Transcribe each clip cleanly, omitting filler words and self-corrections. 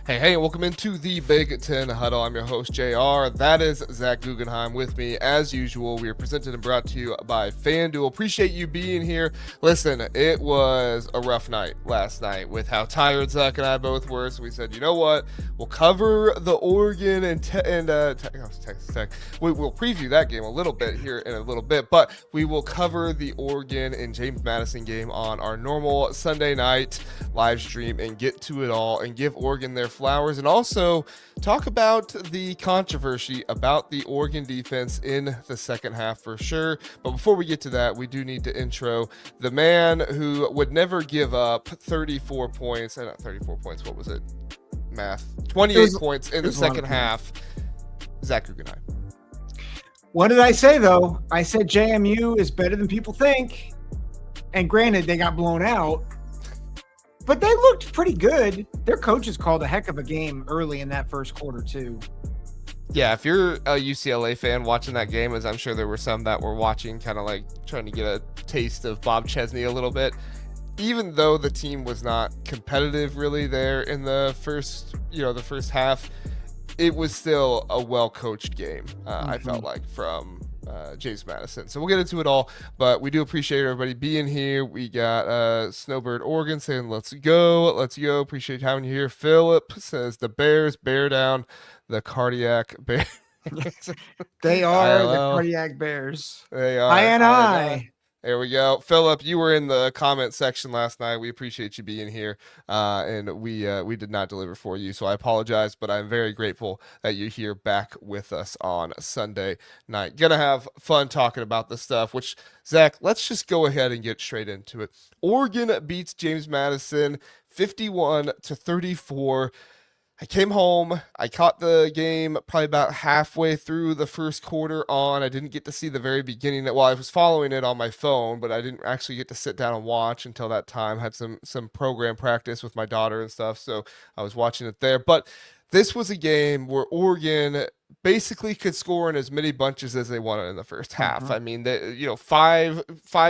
Hey, welcome into the Big Ten Huddle. I'm your host, JR. That is Zach Guggenheim with me. As usual, we are presented and brought to you by FanDuel. Appreciate you being here. Listen, it was a rough night last night with how tired Zach and I both were. So we said, you know what? We'll cover the Oregon and Texas Tech. We'll preview that game a little bit here in a little bit, but we will cover the Oregon and James Madison game on our normal Sunday night live stream and get to it all and give Oregon their flowers, and also talk about the controversy about the Oregon defense in the second half for sure. But before we get to that, we do need to intro the man who would never give up 34 points, not 34 points, what was it? Math. 28 points in the second half. Zach Guggenheim. What did I say, though? I said JMU is better than people think. And granted, they got blown out. But they looked pretty good. Their coaches called a heck of a game early in that first quarter, too. Yeah, if you're a UCLA fan watching that game, as I'm sure there were some that were watching, kind of like trying to get a taste of Bob Chesney a little bit, even though the team was not competitive really there in the first half, it was still a well-coached game, I felt like, from James Madison. So we'll get into it all, but we do appreciate everybody being here. We got Snowbird Oregon saying let's go. Appreciate having you here. Philip says the Bears bear down the cardiac bear. They are the cardiac bears. They are. I. There we go. Philip, you were in the comment section last night. We appreciate you being here, and we did not deliver for you, so I apologize, but I'm very grateful that you're here back with us on Sunday night. Gonna have fun talking about this stuff, which, Zach, let's just go ahead and get straight into it. Oregon beats James Madison 51-34. I came home. I caught the game probably about halfway through the first quarter on. I didn't get to see the very beginning. Well, I was following it on my phone, but I didn't actually get to sit down and watch until that time. Had some program practice with my daughter and stuff, so I was watching it there. But this was a game where Oregon basically could score in as many bunches as they wanted in the first half. I mean, five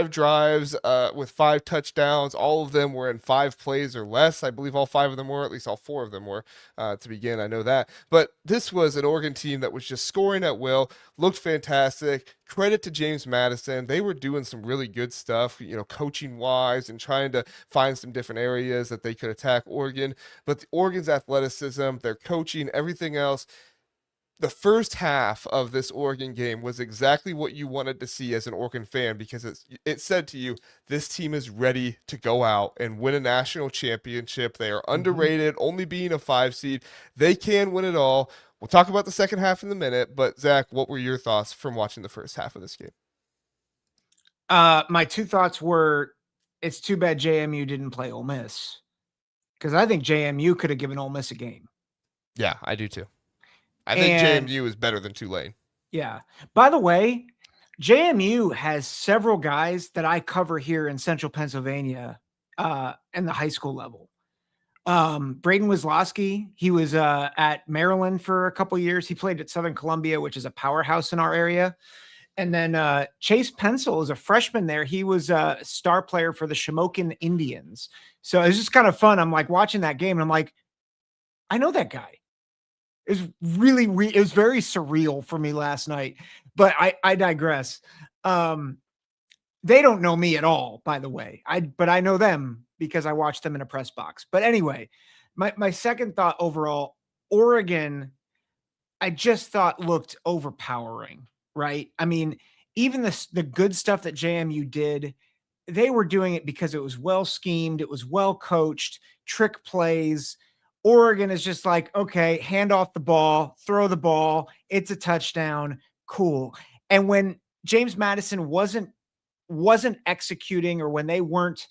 drives with 5 touchdowns. All of them were in 5 plays or less. I believe all 5 of them were, at least all 4 of them were to begin. I know that. But this was an Oregon team that was just scoring at will, looked fantastic. Credit to James Madison. They were doing some really good stuff, coaching wise, and trying to find some different areas that they could attack Oregon. But Oregon's athleticism, their coaching, everything else, the first half of this Oregon game was exactly what you wanted to see as an Oregon fan, because it said to you, this team is ready to go out and win a national championship. They are underrated, only being a 5 seed. They can win it all. We'll talk about the second half in a minute, but Zach, what were your thoughts from watching the first half of this game? My 2 thoughts were, it's too bad JMU didn't play Ole Miss, because I think JMU could have given Ole Miss a game. Yeah, I do too. I think JMU is better than Tulane. Yeah. By the way, JMU has several guys that I cover here in Central Pennsylvania in the high school level. Braden Wisloski, he was at Maryland for a couple years. He played at Southern Columbia, which is a powerhouse in our area. And then Chase Pencil is a freshman there. He was a star player for the Shamokin Indians. So it was just kind of fun. I'm like watching that game and I'm like, I know that guy. It was it was very surreal for me last night, but I digress. They don't know me at all, by the way. But I know them because I watched them in a press box. But anyway, my second thought overall, Oregon, I just thought looked overpowering, right? I mean, even the good stuff that JMU did, they were doing it because it was well schemed, it was well coached, trick plays. Oregon is just like, okay, hand off the ball, throw the ball. It's a touchdown. Cool. And when James Madison wasn't executing, or when they weren't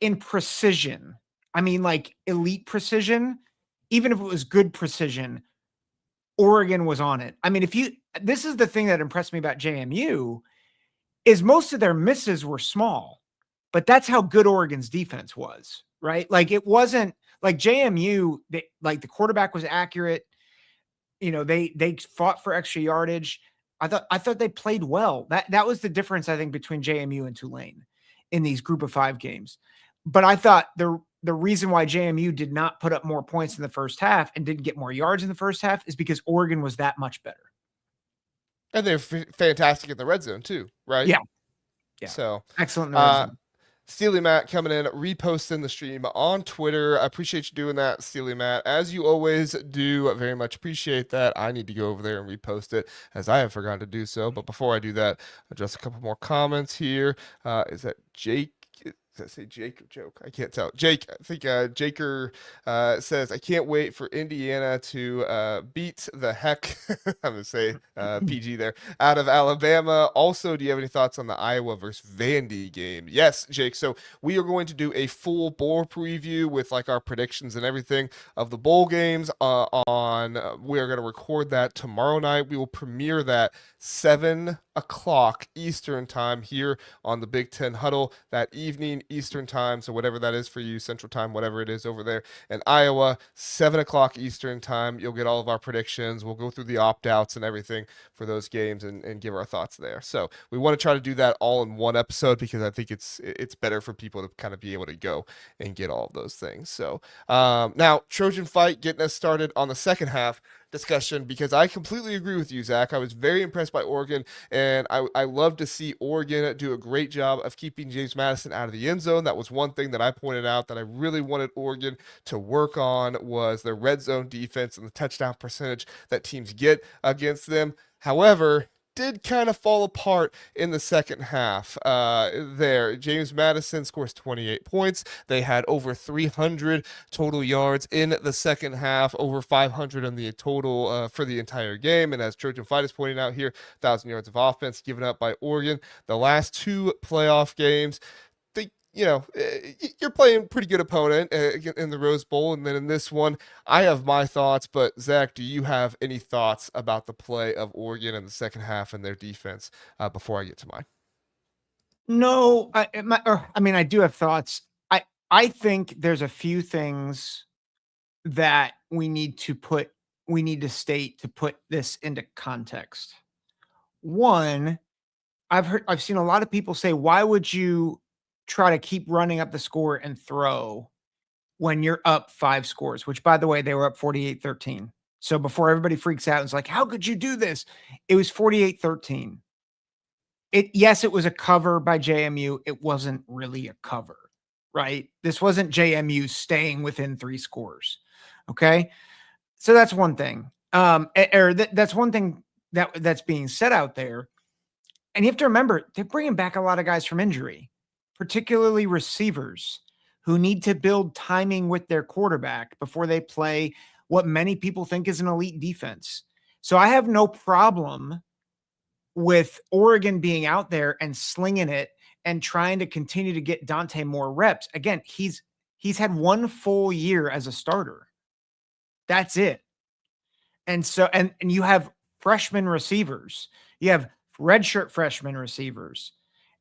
in precision, I mean, like elite precision, even if it was good precision, Oregon was on it. I mean, this is the thing that impressed me about JMU, is most of their misses were small, but that's how good Oregon's defense was, right? Like it wasn't like JMU, like the quarterback was accurate. They fought for extra yardage. I thought they played well. That was the difference, I think, between JMU and Tulane in these group of 5 games. But I thought the the reason why JMU did not put up more points in the first half and didn't get more yards in the first half is because Oregon was that much better. And they're fantastic in the red zone too, right? Yeah. Yeah. So excellent in the red zone. Steely Matt coming in, reposting the stream on Twitter. I appreciate you doing that, Steely Matt, as you always do. Very much appreciate that. I need to go over there and repost it, as I have forgotten to do so. But before I do that, just a couple more comments here. Is that Jake? Does that say Jake or Joke? I can't tell. Jake, I think Jaker says, I can't wait for Indiana to beat the heck, I'm going to say PG there, out of Alabama. Also, do you have any thoughts on the Iowa versus Vandy game? Yes, Jake. So we are going to do a full bowl preview with like our predictions and everything of the bowl games we are going to record that tomorrow night. We will premiere that 7 o'clock Eastern time here on the Big Ten Huddle that evening Eastern time. So whatever that is for you, Central time, whatever it is over there in Iowa, 7 o'clock Eastern time. You'll get all of our predictions. We'll go through the opt-outs and everything for those games and give our thoughts there. So we want to try to do that all in one episode because I think it's better for people to kind of be able to go and get all of those things. So now Trojan Fight getting us started on the second half discussion, because I completely agree with you, Zach. I was very impressed by Oregon, and I love to see Oregon do a great job of keeping James Madison out of the end zone. That was one thing that I pointed out that I really wanted Oregon to work on, was their red zone defense and the touchdown percentage that teams get against them. However, did kind of fall apart in the second half there. James Madison scores 28 points. They had over 300 total yards in the second half, over 500 on the total for the entire game. And as Trojan Fight is pointing out here, 1,000 yards of offense given up by Oregon. The last 2 playoff games, you're playing pretty good opponent in the Rose Bowl, and then in this one, I have my thoughts. But Zach, do you have any thoughts about the play of Oregon in the second half and their defense before I get to mine? No, I do have thoughts. I think there's a few things that we need to state to put this into context. One, I've seen a lot of people say, why would you try to keep running up the score and throw when you're up 5 scores, which by the way, they were up 48-13. So before everybody freaks out and is like, how could you do this? It was 48-13. Yes, it was a cover by JMU. It wasn't really a cover, right? This wasn't JMU staying within 3 scores. Okay. So that's one thing. That's one thing that's being said out there. And you have to remember, they're bringing back a lot of guys from injury, particularly receivers who need to build timing with their quarterback before they play what many people think is an elite defense. So I have no problem with Oregon being out there and slinging it and trying to continue to get Dante more reps. Again, he's had 1 full year as a starter. That's it. And so, and you have freshman receivers. You have redshirt freshman receivers,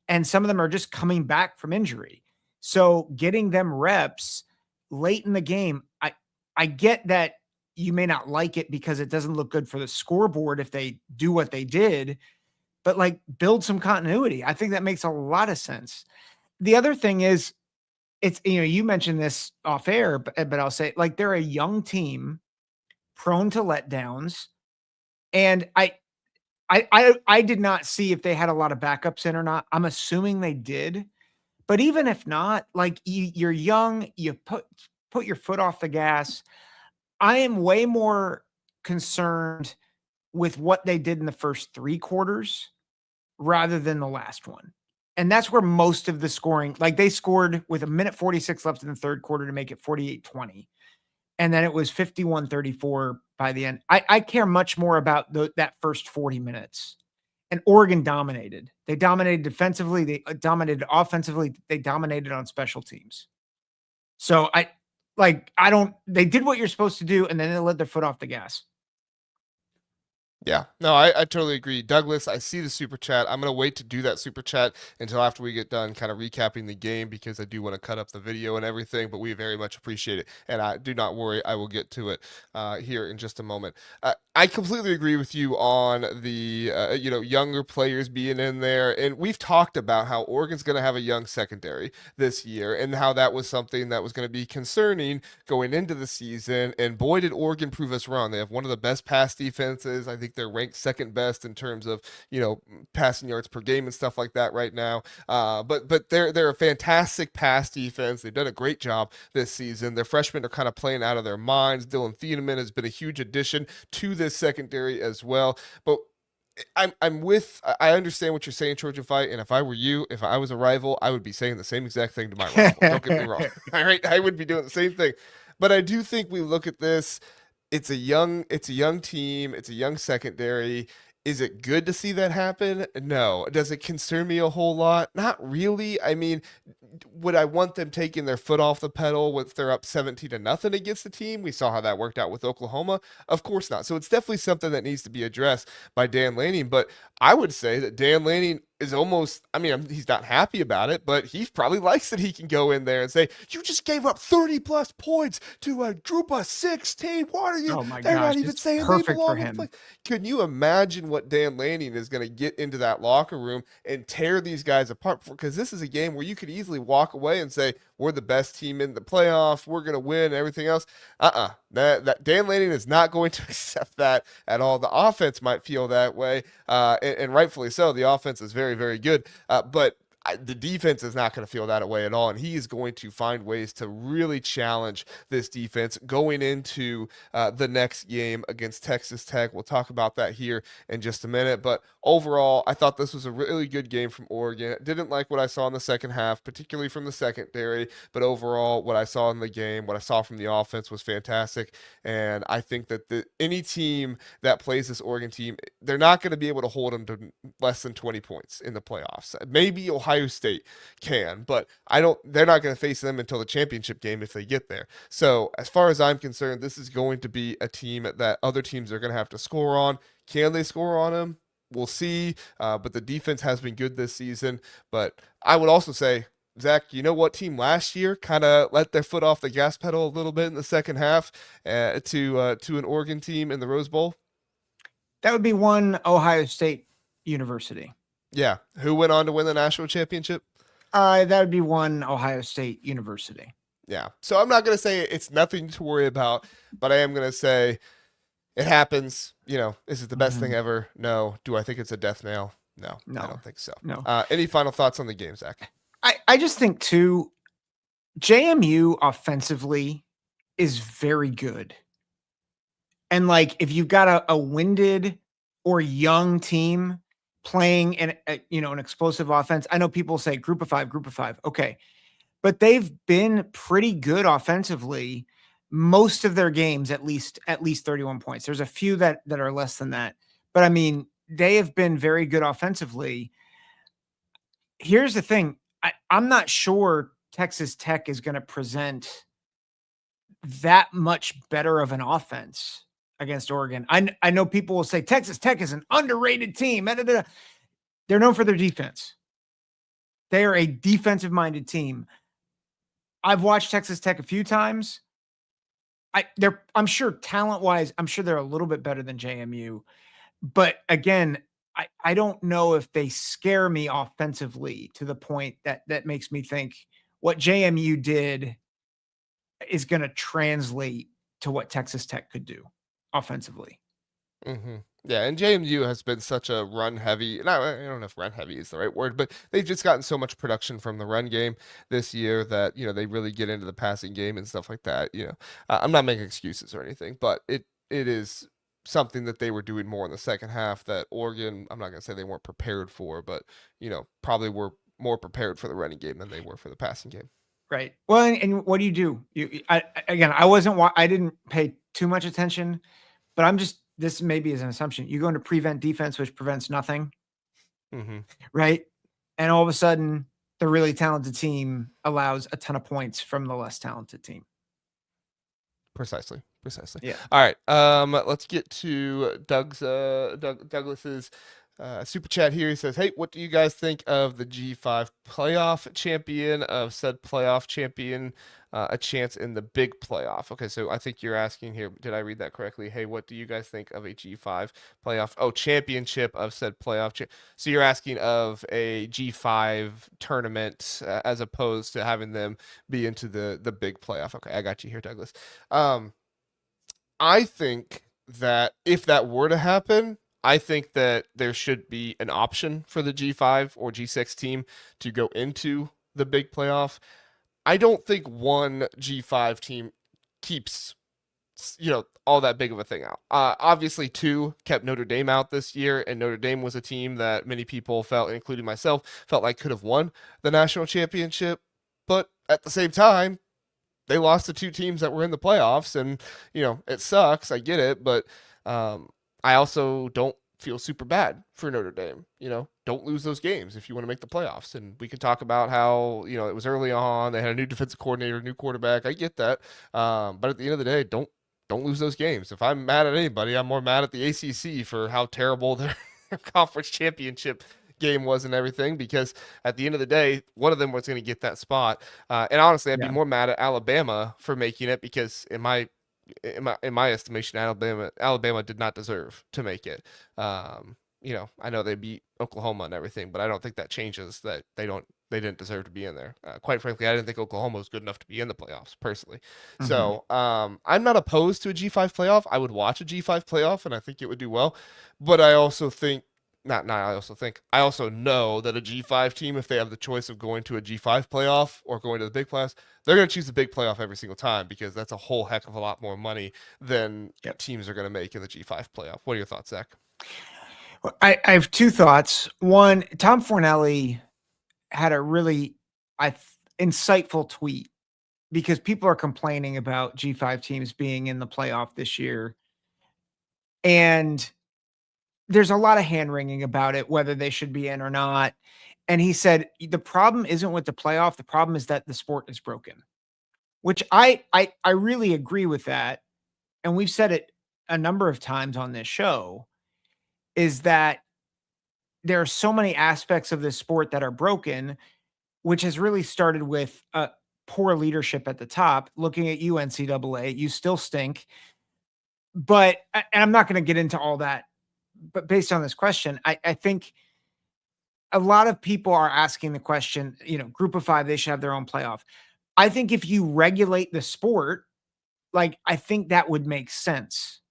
and some of them are just coming back from injury. So getting them reps late in the game, I get that you may not like it because it doesn't look good for the scoreboard if they do what they did, but like build some continuity. I think that makes a lot of sense. The other thing is, it's, you mentioned this off air, but I'll say, like, they're a young team prone to letdowns. And I did not see if they had a lot of backups in or not. I'm assuming they did, but even if not, like, you're young, you put your foot off the gas. I am way more concerned with what they did in the first 3 quarters rather than the last one. And that's where most of the scoring, like, they scored with 1:46 left in the third quarter to make it 48-20. And then it was 51-34 by the end. I care much more about that first 40 minutes. And Oregon dominated. They dominated defensively. They dominated offensively. They dominated on special teams. So they did what you're supposed to do, and then they let their foot off the gas. Yeah, no, I totally agree. Douglas, I see the super chat. I'm going to wait to do that super chat until after we get done kind of recapping the game because I do want to cut up the video and everything, but we very much appreciate it. And I do not worry, I will get to it here in just a moment. I completely agree with you on the younger players being in there. And we've talked about how Oregon's going to have a young secondary this year and how that was something that was going to be concerning going into the season. And boy, did Oregon prove us wrong. They have one of the best pass defenses. I think they're ranked second best in terms of passing yards per game and stuff like that right now. But they're a fantastic pass defense. They've done a great job this season. Their freshmen are kind of playing out of their minds. Dylan Thieneman has been a huge addition to this secondary as well. But I understand what you're saying, Trojan Fight, and if I were you, if I was a rival, I would be saying the same exact thing to my rival. Don't get me wrong. All right, I would be doing the same thing. But I do think we look at this, it's a young team, it's a young secondary. Is it good to see that happen? No. Does it concern me a whole lot? Not really. I mean, would I want them taking their foot off the pedal if they're up 17 to nothing against the team? We saw how that worked out with Oklahoma. Of course not. So it's definitely something that needs to be addressed by Dan Lanning. But I would say that Dan Lanning is almost, I mean, he's not happy about it, but he probably likes that he can go in there and say, you just gave up 30 plus points to a group of 16. What are you? Oh my They're not gosh, even it's saying they perfect for belong in the play. him. Can you imagine what Dan Lanning is going to get into that locker room and tear these guys apart? Because this is a game where you could easily walk away and say, we're the best team in the playoffs. We're going to win and everything else. That Dan Lanning is not going to accept that at all. The offense might feel that way, and rightfully so. The offense is very, very good, but the defense is not going to feel that way at all, and he is going to find ways to really challenge this defense going into the next game against Texas Tech. We'll talk about that here in just a minute, but overall, I thought this was a really good game from Oregon. Didn't like what I saw in the second half, particularly from the secondary, but overall, what I saw in the game, what I saw from the offense was fantastic, and I think that any team that plays this Oregon team, they're not going to be able to hold them to less than 20 points in the playoffs. Maybe Ohio State can, but I don't. They're not going to face them until the championship game if they get there. So as far as I'm concerned, this is going to be a team that other teams are going to have to score on. Can they score on them? We'll see. But the defense has been good this season. But I would also say, Zach, you know what team last year kind of let their foot off the gas pedal a little bit in the second half to an Oregon team in the Rose Bowl? That would be one Ohio State University. Yeah. Who went on to win the national championship? That would be one Ohio State University. Yeah. So I'm not going to say it's nothing to worry about, but I am going to say it happens. Is it the best thing ever? No. Do I think it's a death nail? No, I don't think so. No. Any final thoughts on the game, Zach? I just think too, JMU offensively is very good. And like, if you've got a winded or young team playing an explosive offense, I know people say group of five. Okay. But they've been pretty good offensively most of their games, at least 31 points. There's a few that are less than that. But I mean, they have been very good offensively. Here's the thing. I'm not sure Texas Tech is going to present that much better of an offense against Oregon. I know people will say Texas Tech is an underrated team. They're known for their defense. They are a defensive-minded team. I've watched Texas Tech a few times. I'm sure talent-wise, I'm sure they're a little bit better than JMU. But again, I don't know if they scare me offensively to the point that makes me think what JMU did is going to translate to what Texas Tech could do offensively. Mm-hmm. Yeah, and JMU has been such a run heavy. And I don't know if run heavy is the right word, but they've just gotten so much production from the run game this year that they really get into the passing game and stuff like that. I'm not making excuses or anything, but it is something that they were doing more in the second half that Oregon, I'm not going to say they weren't prepared for, but probably were more prepared for the running game than they were for the passing game. Right. Well, and what do? I didn't pay too much attention, but this maybe is an assumption. You go into prevent defense, which prevents nothing. Mm-hmm. Right. And all of a sudden, the really talented team allows a ton of points from the less talented team. Precisely. Precisely. Yeah. All right. Let's get to Douglas's super chat here. He says, "Hey, what do you guys think of the G5 playoff champion of said playoff champion a chance in the big playoff?" Okay, so I think you're asking here. Did I read that correctly? Hey, what do you guys think of a G5 playoff? Oh, championship of said playoff. So you're asking of a G5 tournament as opposed to having them be into the big playoff. Okay, I got you here, Douglas. Um, I think that if that were to happen, I think that there should be an option for the G5 or G6 team to go into the big playoff. I don't think one G5 team keeps all that big of a thing out. Obviously, two kept Notre Dame out this year, and Notre Dame was a team that many people felt, including myself, felt like could have won the national championship. But at the same time, they lost to two teams that were in the playoffs, and it sucks. I get it, but I also don't feel super bad for Notre Dame. Don't lose those games if you want to make the playoffs. And we can talk about how it was early on. They had a new defensive coordinator, new quarterback. I get that, but at the end of the day, don't lose those games. If I'm mad at anybody, I'm more mad at the ACC for how terrible their conference championship game was and everything, because at the end of the day, one of them was going to get that spot. And honestly, I'd be Yeah. more mad at Alabama for making it, because in my estimation, Alabama did not deserve to make it. I know they beat Oklahoma and everything, but I don't think that changes that they didn't deserve to be in there. Quite frankly, I didn't think Oklahoma was good enough to be in the playoffs personally. Mhm. So I'm not opposed to a G5 playoff. I would watch a G5 playoff, and I think it would do well. But I also think I also know that a G5 team, if they have the choice of going to a G5 playoff or going to the big playoffs, they're going to choose the big playoff every single time, because that's a whole heck of a lot more money than Yep. teams are going to make in the G5 playoff. What are your thoughts, Zach? Well, I have two thoughts. One, Tom Fornelli had a really insightful tweet, because people are complaining about G5 teams being in the playoff this year. And there's a lot of hand wringing about it, whether they should be in or not. And he said, the problem isn't with the playoff. The problem is that the sport is broken, which I really agree with that. And we've said it a number of times on this show, is that there are so many aspects of this sport that are broken, which has really started with poor leadership at the top. Looking at you, NCAA, you still stink. But and I'm not going to get into all that. But based on this question, I think a lot of people are asking the question, group of five, they should have their own playoff. I think if you regulate the sport, like, I think that would make sense.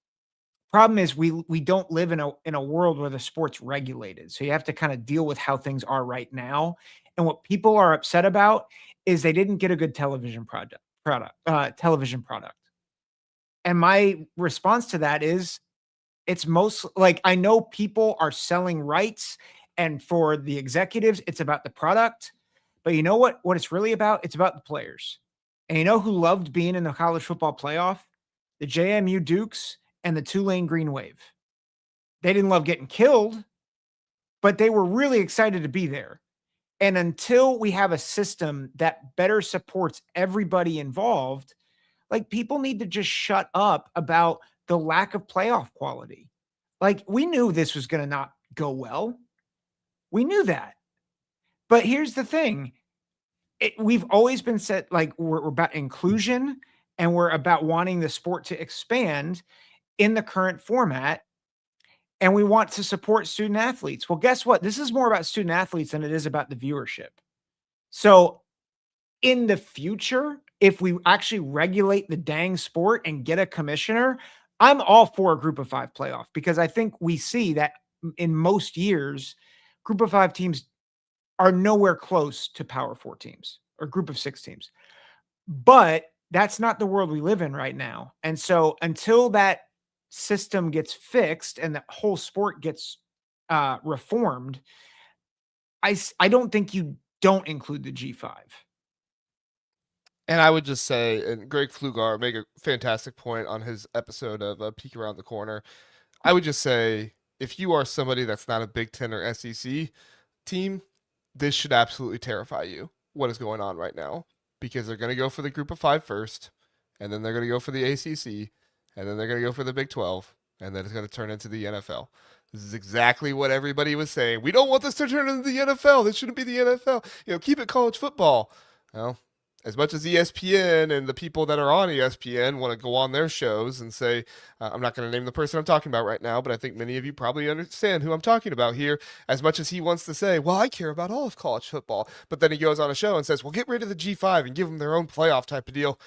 Problem is we don't live in a world where the sport's regulated. So you have to kind of deal with how things are right now. And what people are upset about is they didn't get a good television product. And my response to that is, it's most like, I know people are selling rights, and for the executives, it's about the product. But you know what it's really about? It's about the players. And you know who loved being in the college football playoff? The JMU Dukes and the Tulane Green Wave. They didn't love getting killed, but they were really excited to be there. And until we have a system that better supports everybody involved, like, people need to just shut up about the lack of playoff quality. Like, we knew this was going to not go well. We knew that. But here's the thing. We've always been said, like, we're about inclusion, and we're about wanting the sport to expand in the current format, and we want to support student athletes. Well, guess what? This is more about student athletes than it is about the viewership. So in the future, if we actually regulate the dang sport and get a commissioner, I'm all for a group of five playoff, because I think we see that in most years, group of five teams are nowhere close to power four teams or group of six teams. But that's not the world we live in right now. And so until that system gets fixed and the whole sport gets reformed, I don't think you don't include the G5. And I would just say, and Greg Flugar made a fantastic point on his episode of Peek Around the Corner. I would just say, if you are somebody that's not a Big Ten or SEC team, this should absolutely terrify you. What is going on right now? Because they're going to go for the group of five first, and then they're going to go for the ACC, and then they're going to go for the Big 12, and then it's going to turn into the NFL. This is exactly what everybody was saying. We don't want this to turn into the NFL. This shouldn't be the NFL. Keep it college football. Well, as much as ESPN and the people that are on ESPN want to go on their shows and say, I'm not going to name the person I'm talking about right now, but I think many of you probably understand who I'm talking about here. As much as he wants to say, well, I care about all of college football, but then he goes on a show and says, well, get rid of the G5 and give them their own playoff type of deal.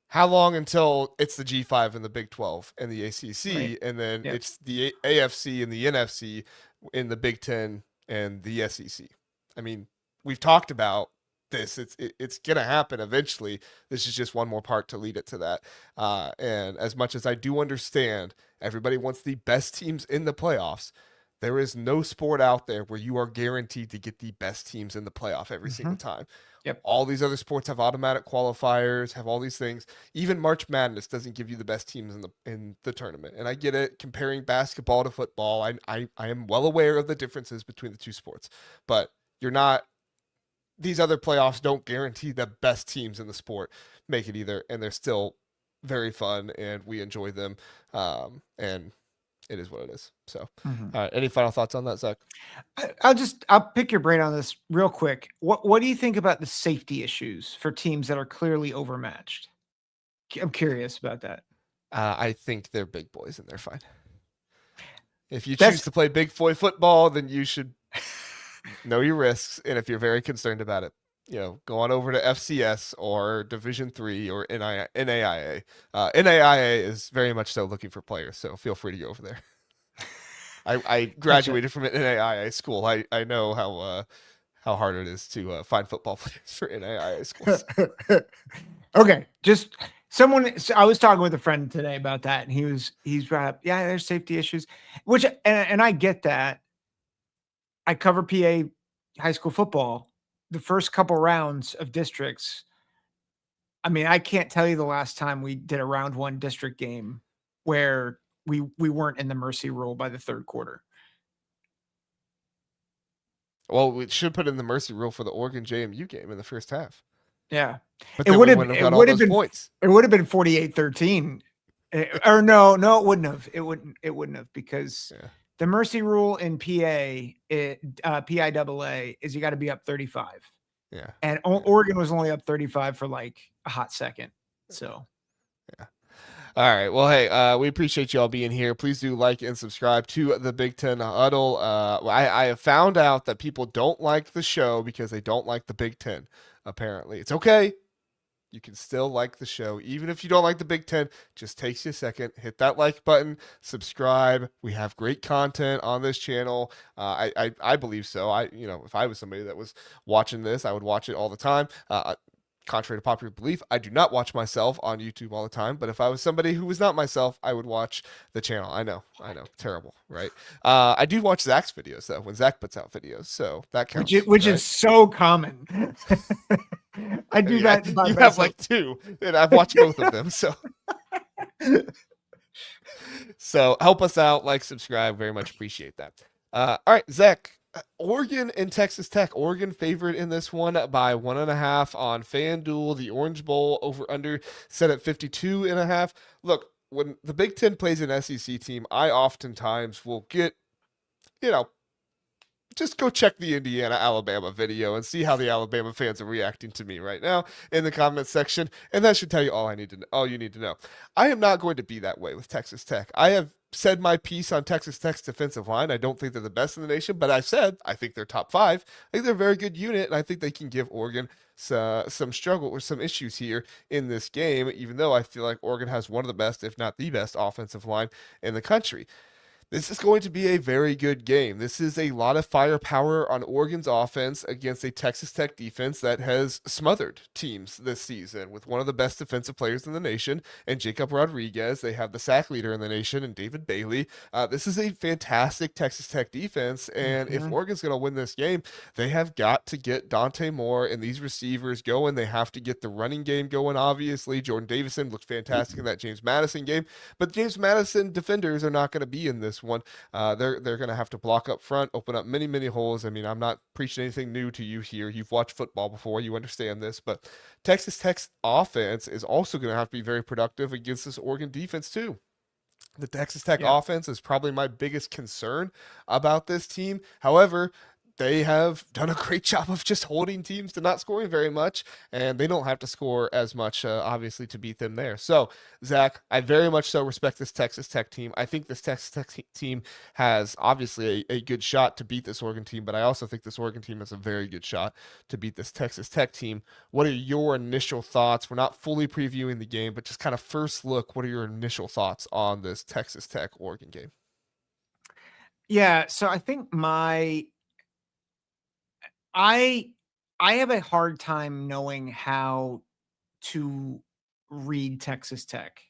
How long until it's the G5 and the Big 12 and the ACC, Right. and then Yep. it's the AFC and the NFC in the Big Ten and the SEC? I mean, we've talked about this. It's gonna happen eventually. This is just one more part to lead it to that. And as much as I do understand, everybody wants the best teams in the playoffs. There is no sport out there where you are guaranteed to get the best teams in the playoff every single time. Yep. All these other sports have automatic qualifiers, have all these things. Even March Madness doesn't give you the best teams in the tournament. And I get it, comparing basketball to football. I am well aware of the differences between the two sports, but you're not. These other playoffs don't guarantee the best teams in the sport make it either, and they're still very fun, and we enjoy them. And it is what it is. So, all right. Any final thoughts on that, Zach? I'll pick your brain on this real quick. What do you think about the safety issues for teams that are clearly overmatched? I'm curious about that. I think they're big boys and they're fine. If you choose to play big boy football, then you should know your risks. And if you're very concerned about it, go on over to FCS or Division III or NAIA. NAIA is very much so looking for players, so feel free to go over there. I graduated from an NAIA school. I know how hard it is to find football players for NAIA schools. Okay, just someone. I was talking with a friend today about that, and he's brought up, yeah, there's safety issues, which and I get that. I cover PA high school football. The first couple rounds of districts, I mean, I can't tell you the last time we did a round one district game where we weren't in the mercy rule by the third quarter. Well, we should put in the mercy rule for the Oregon JMU game in the first half. Yeah. But it would have been points. It would have been 48-13. Or no, it wouldn't have. It wouldn't have, because the mercy rule in PIAA is you got to be up 35. Yeah. And Oregon was only up 35 for like a hot second. So, yeah. All right. Well, hey, we appreciate you all being here. Please do like and subscribe to the Big Ten Huddle. I have found out that people don't like the show because they don't like the Big Ten. Apparently, it's okay. You can still like the show, even if you don't like the Big Ten. Just takes you a second. Hit that like button, subscribe. We have great content on this channel. I believe so. If I was somebody that was watching this, I would watch it all the time. Contrary to popular belief, I do not watch myself on YouTube all the time, but if I was somebody who was not myself, I would watch the channel. I know, terrible, right? I do watch Zach's videos though, when Zach puts out videos, so that counts. Which is so common. I do that. You have like two, and I've watched both of them, so. So help us out, like, subscribe, very much appreciate that. All right, Zach. Oregon and Texas Tech. Oregon favored in this one by 1.5 on FanDuel. The Orange Bowl over under set at 52.5. Look, when the Big Ten plays an SEC team, I oftentimes will get, just go check the Indiana-Alabama video and see how the Alabama fans are reacting to me right now in the comments section, and that should tell you all you need to know. I am not going to be that way with Texas Tech. I have said my piece on Texas Tech's defensive line. I don't think they're the best in the nation, but I said I think they're top 5. I think they're a very good unit, and I think they can give Oregon some struggle or some issues here in this game, even though I feel like Oregon has one of the best, if not the best, offensive line in the country. This is going to be a very good game. This is a lot of firepower on Oregon's offense against a Texas Tech defense that has smothered teams this season with one of the best defensive players in the nation and Jacob Rodriguez. They have the sack leader in the nation and David Bailey. This is a fantastic Texas Tech defense, and if Oregon's going to win this game, they have got to get Dante Moore and these receivers going. They have to get the running game going, obviously. Jordan Davison looked fantastic in that James Madison game, but James Madison defenders are not going to be in this this one. They're going to have to block up front, open up many holes. I mean, I'm not preaching anything new to you here. You've watched football before, you understand this, but Texas Tech's offense is also going to have to be very productive against this Oregon defense too. The Texas Tech Yeah. offense is probably my biggest concern about this team. However, they have done a great job of just holding teams to not scoring very much, and they don't have to score as much, obviously, to beat them there. So, Zach, I very much so respect this Texas Tech team. I think this Texas Tech team has obviously a good shot to beat this Oregon team, but I also think this Oregon team has a very good shot to beat this Texas Tech team. What are your initial thoughts? We're not fully previewing the game, but just kind of first look, what are your initial thoughts on this Texas Tech Oregon game? Yeah. So I think I I have a hard time knowing how to read Texas Tech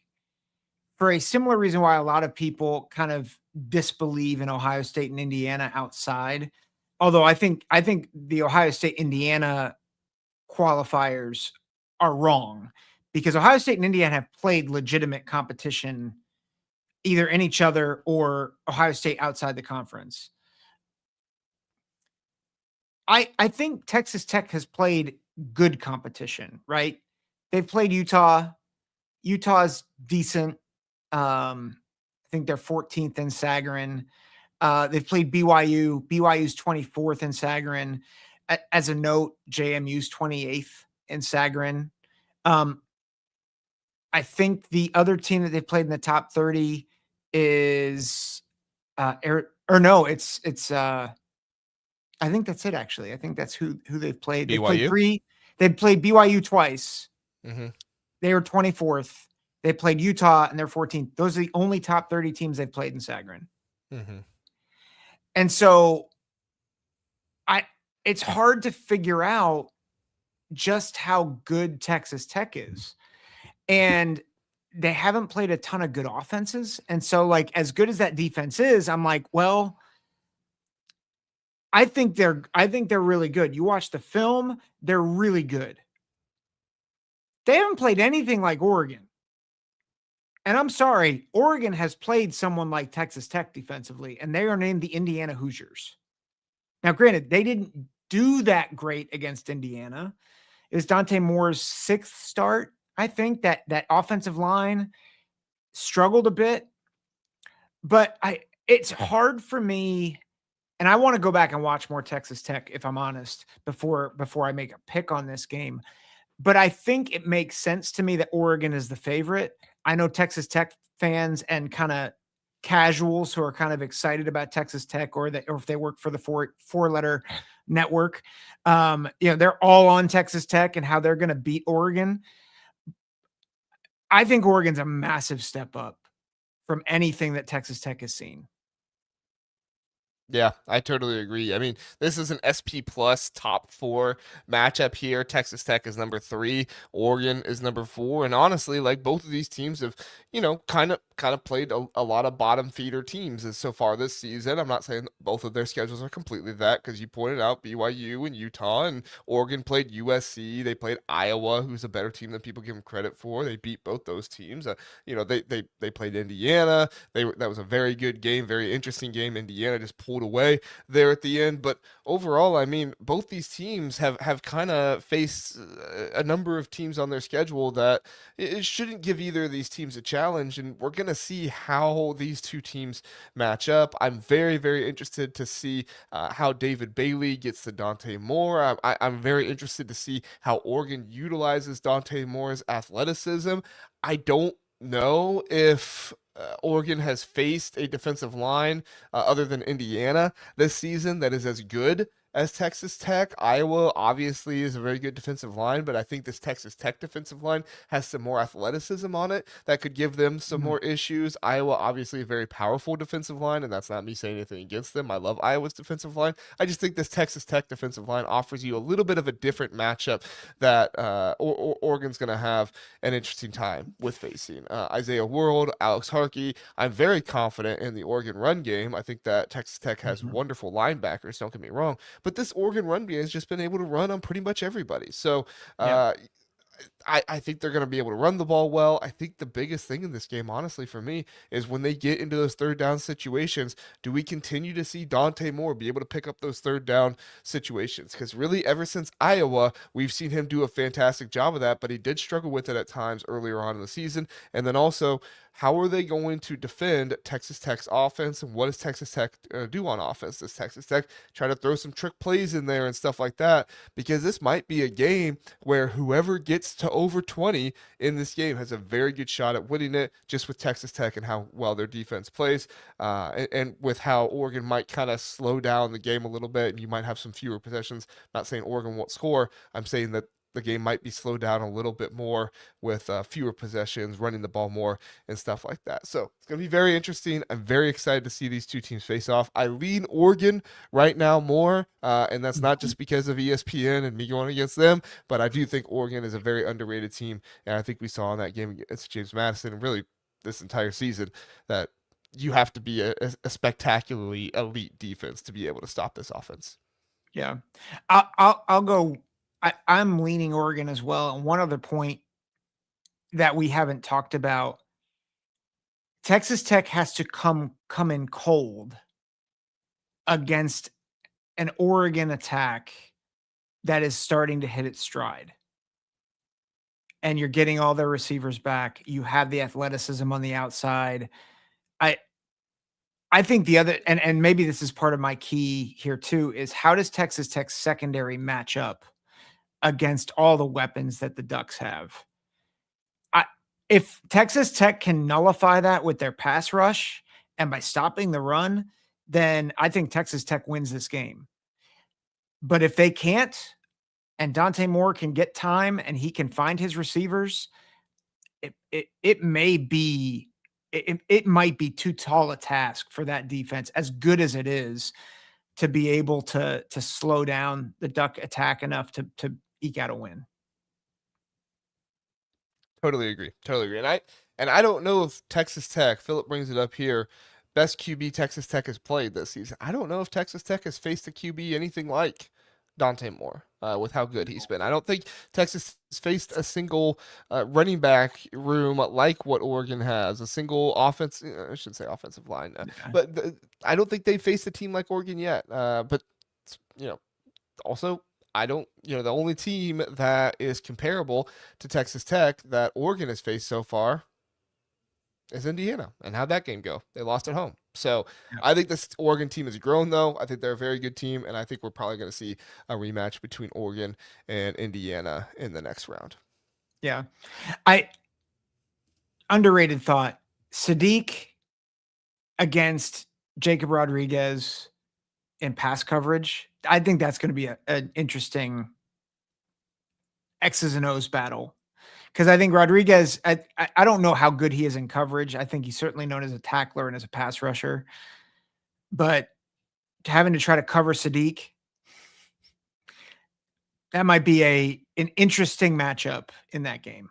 for a similar reason why a lot of people kind of disbelieve in Ohio State and Indiana outside. Although I think the Ohio State Indiana qualifiers are wrong because Ohio State and Indiana have played legitimate competition either in each other or Ohio State outside the conference. I think Texas Tech has played good competition, right? They've played Utah. Utah's decent. I think they're 14th in Sagarin. They've played BYU. BYU's 24th in Sagarin. As a note, JMU's 28th in Sagarin. Um, I think the other team that they've played in the top 30 is or no, it's I think that's it actually. I think that's who they've played. They've played BYU? three. They've played BYU twice. Mm-hmm. They were 24th. They played Utah and they're 14th. Those are the only top 30 teams they've played in Sagarin. Mm-hmm. And so I it's hard to figure out just how good Texas Tech is. And they haven't played a ton of good offenses. And so like as good as that defense is, I'm like, well, I think they're really good. You watch the film, they're really good. They haven't played anything like Oregon. And I'm sorry, Oregon has played someone like Texas Tech defensively, and they are named the Indiana Hoosiers. Now, granted, they didn't do that great against Indiana. It was Dante Moore's sixth start. I think that offensive line struggled a bit, but it's hard for me, and I want to go back and watch more Texas Tech, if I'm honest, before I make a pick on this game. But I think it makes sense to me that Oregon is the favorite. I know Texas Tech fans and kind of casuals who are kind of excited about Texas Tech or if they work for the four letter network. They're all on Texas Tech and how they're going to beat Oregon. I think Oregon's a massive step up from anything that Texas Tech has seen. Yeah, I totally agree. I mean, this is an SP plus top four matchup here. Texas Tech is number 3, Oregon is number 4, and honestly, like both of these teams have, kind of played a lot of bottom feeder teams so far this season. I'm not saying both of their schedules are completely that because you pointed out BYU and Utah, and Oregon played USC. They played Iowa, who's a better team than people give them credit for. They beat both those teams. They played Indiana. That was a very good game, very interesting game. Indiana just pulled away there at the end, but overall, I mean, both these teams have kind of faced a number of teams on their schedule that it shouldn't give either of these teams a challenge, and we're gonna see how these two teams match up. I'm very interested to see how David Bailey gets to Dante Moore. I'm very interested to see how Oregon utilizes Dante Moore's athleticism. I don't know if Oregon has faced a defensive line other than Indiana this season that is as good as Texas Tech. Iowa obviously is a very good defensive line, but I think this Texas Tech defensive line has some more athleticism on it that could give them some more issues. Iowa obviously a very powerful defensive line, and that's not me saying anything against them. I love Iowa's defensive line. I just think this Texas Tech defensive line offers you a little bit of a different matchup that Oregon's going to have an interesting time with facing. Isaiah World, Alex Harkey. I'm very confident in the Oregon run game. I think that Texas Tech has wonderful linebackers, don't get me wrong, but this Oregon run game has just been able to run on pretty much everybody. So Yeah. I think they're going to be able to run the ball well. I think the biggest thing in this game, honestly, for me, is when they get into those third down situations, do we continue to see Dante Moore be able to pick up those third down situations? Because really, ever since Iowa, we've seen him do a fantastic job of that, but he did struggle with it at times earlier on in the season. And then also, how are they going to defend Texas Tech's offense, and what does Texas Tech do on offense? Does Texas Tech try to throw some trick plays in there and stuff like that? Because this might be a game where whoever gets to over 20 in this game has a very good shot at winning it, just with Texas Tech and how well their defense plays, and with how Oregon might kind of slow down the game a little bit, and you might have some fewer possessions. I'm not saying Oregon won't score. I'm saying that the game might be slowed down a little bit more with fewer possessions, running the ball more, and stuff like that. So it's going to be very interesting. I'm very excited to see these two teams face off. I lean Oregon right now more, and that's not just because of ESPN and me going against them, but I do think Oregon is a very underrated team, and I think we saw in that game against James Madison, and really this entire season, that you have to be a spectacularly elite defense to be able to stop this offense. Yeah. I'll go. I'm leaning Oregon as well. And one other point that we haven't talked about, Texas Tech has to come in cold against an Oregon attack that is starting to hit its stride. And you're getting all their receivers back. You have the athleticism on the outside. I I think the other, and maybe this is part of my key here too, is how does Texas Tech's secondary match up against all the weapons that the Ducks have? If Texas Tech can nullify that with their pass rush and by stopping the run, then I think Texas Tech wins this game. But if they can't, and Dante Moore can get time and he can find his receivers, it may be it might be too tall a task for that defense, as good as it is, to be able to slow down the Duck attack enough to eke out a win. Totally agree. Totally agree. And I don't know if Texas Tech, Philip brings it up here, best QB Texas Tech has played this season. I don't know if Texas Tech has faced a QB anything like Dante Moore with how good he's been. I don't think Texas has faced a single running back room like what Oregon has, a single offense. I shouldn't say offensive line, Yeah. but I don't think they've faced a team like Oregon yet. But you know, also, I don't, the only team that is comparable to Texas Tech that Oregon has faced so far is Indiana. And how'd that game go? They lost at home. So Yeah. I think this Oregon team has grown, though. I think they're a very good team. And I think we're probably going to see a rematch between Oregon and Indiana in the next round. Yeah. I underrated thought. Sadiq against Jacob Rodriguez in pass coverage. I think that's going to be an interesting X's and O's battle, because I think Rodriguez, I don't know how good he is in coverage. I think he's certainly known as a tackler and as a pass rusher, but having to try to cover Sadiq, that might be an interesting matchup in that game.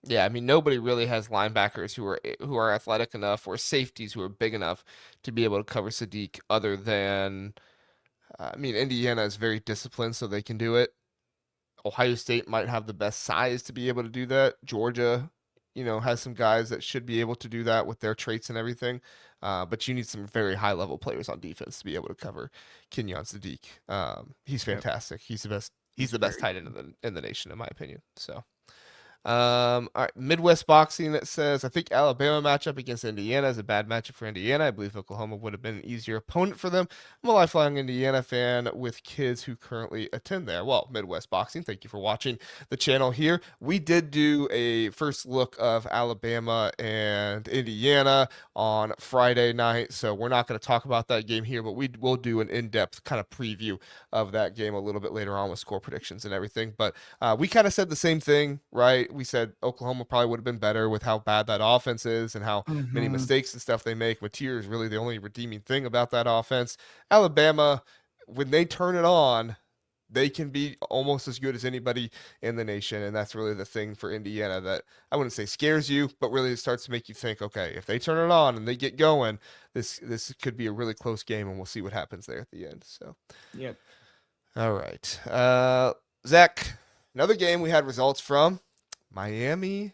Yeah, I mean nobody really has linebackers who are athletic enough or safeties who are big enough to be able to cover Sadiq other than I mean Indiana is very disciplined so they can do it. Ohio State might have the best size to be able to do that. Georgia, has some guys that should be able to do that with their traits and everything. But you need some very high level players on defense to be able to cover Kenyon Sadiq. He's Yep. fantastic. He's the best. He's He's the best very tight end good. in the nation, in my opinion. So. All right, Midwest Boxing that says, I think Alabama matchup against Indiana is a bad matchup for Indiana. I believe Oklahoma would have been an easier opponent for them. I'm a lifelong Indiana fan with kids who currently attend there. Well, Midwest Boxing, thank you for watching the channel here. We did do a first look of Alabama and Indiana on Friday night, so we're not going to talk about that game here, but we will do an in-depth kind of preview of that game a little bit later on with score predictions and everything. But we kind of said the same thing, right? We said Oklahoma probably would have been better with how bad that offense is and how many Mhm. mistakes and stuff they make. Mateer is really the only redeeming thing about that offense. Alabama, when they turn it on, they can be almost as good as anybody in the nation. And that's really the thing for Indiana that I wouldn't say scares you, but really it starts to make you think, okay, if they turn it on and they get going, this could be a really close game and we'll see what happens there at the end. So Yep. all right. Zach, another game we had results from. Miami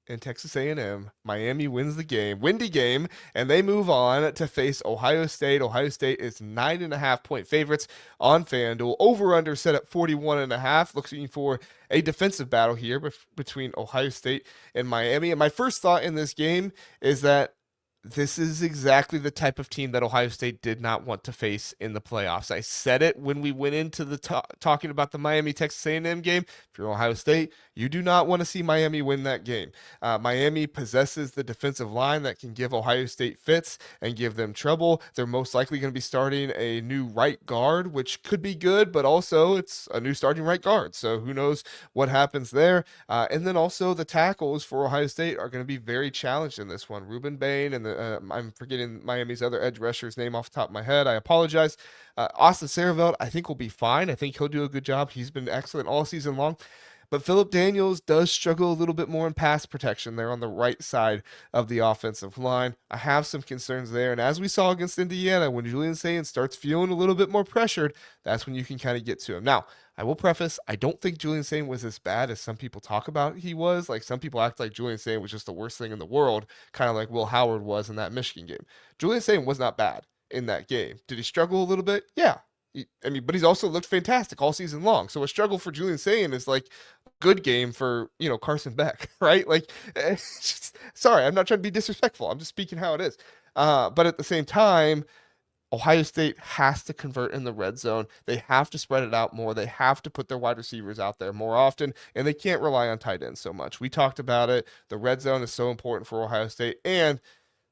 and Texas A&M. Miami wins the game, windy game, and they move on to face Ohio State. Ohio State is 9.5 point favorites on FanDuel. Over under set at 41.5. Looking for a defensive battle here between Ohio State and Miami. And my first thought in this game is that this is exactly the type of team that Ohio State did not want to face in the playoffs. I said it when we went into the talking about the Miami Texas A&M game. If you're Ohio State, you do not want to see Miami win that game. Miami possesses the defensive line that can give Ohio State fits and give them trouble. They're most likely going to be starting a new right guard, which could be good, but also it's a new starting right guard. So who knows what happens there. And then also the tackles for Ohio State are going to be very challenged in this one. Ruben Bain and I'm forgetting Miami's other edge rusher's name off the top of my head. I apologize. Austin Sareveld, I think will be fine. I think he'll do a good job. He's been excellent all season long. But Philip Daniels does struggle a little bit more in pass protection there on the right side of the offensive line. I have some concerns there. And as we saw against Indiana, when Julian Sayin starts feeling a little bit more pressured, that's when you can kind of get to him. Now, I will preface, I don't think Julian Sayin was as bad as some people talk about he was. Like some people act like Julian Sayin was just the worst thing in the world, kind of like Will Howard was in that Michigan game. Julian Sayin was not bad in that game. Did he struggle a little bit? Yeah. But he's also looked fantastic all season long. So a struggle for Julian Sayin is like a good game for, Carson Beck, right? Like, sorry, I'm not trying to be disrespectful. I'm just speaking how it is. But at the same time, Ohio State has to convert in the red zone. They have to spread it out more. They have to put their wide receivers out there more often, and they can't rely on tight ends so much. We talked about it. The red zone is so important for Ohio State, and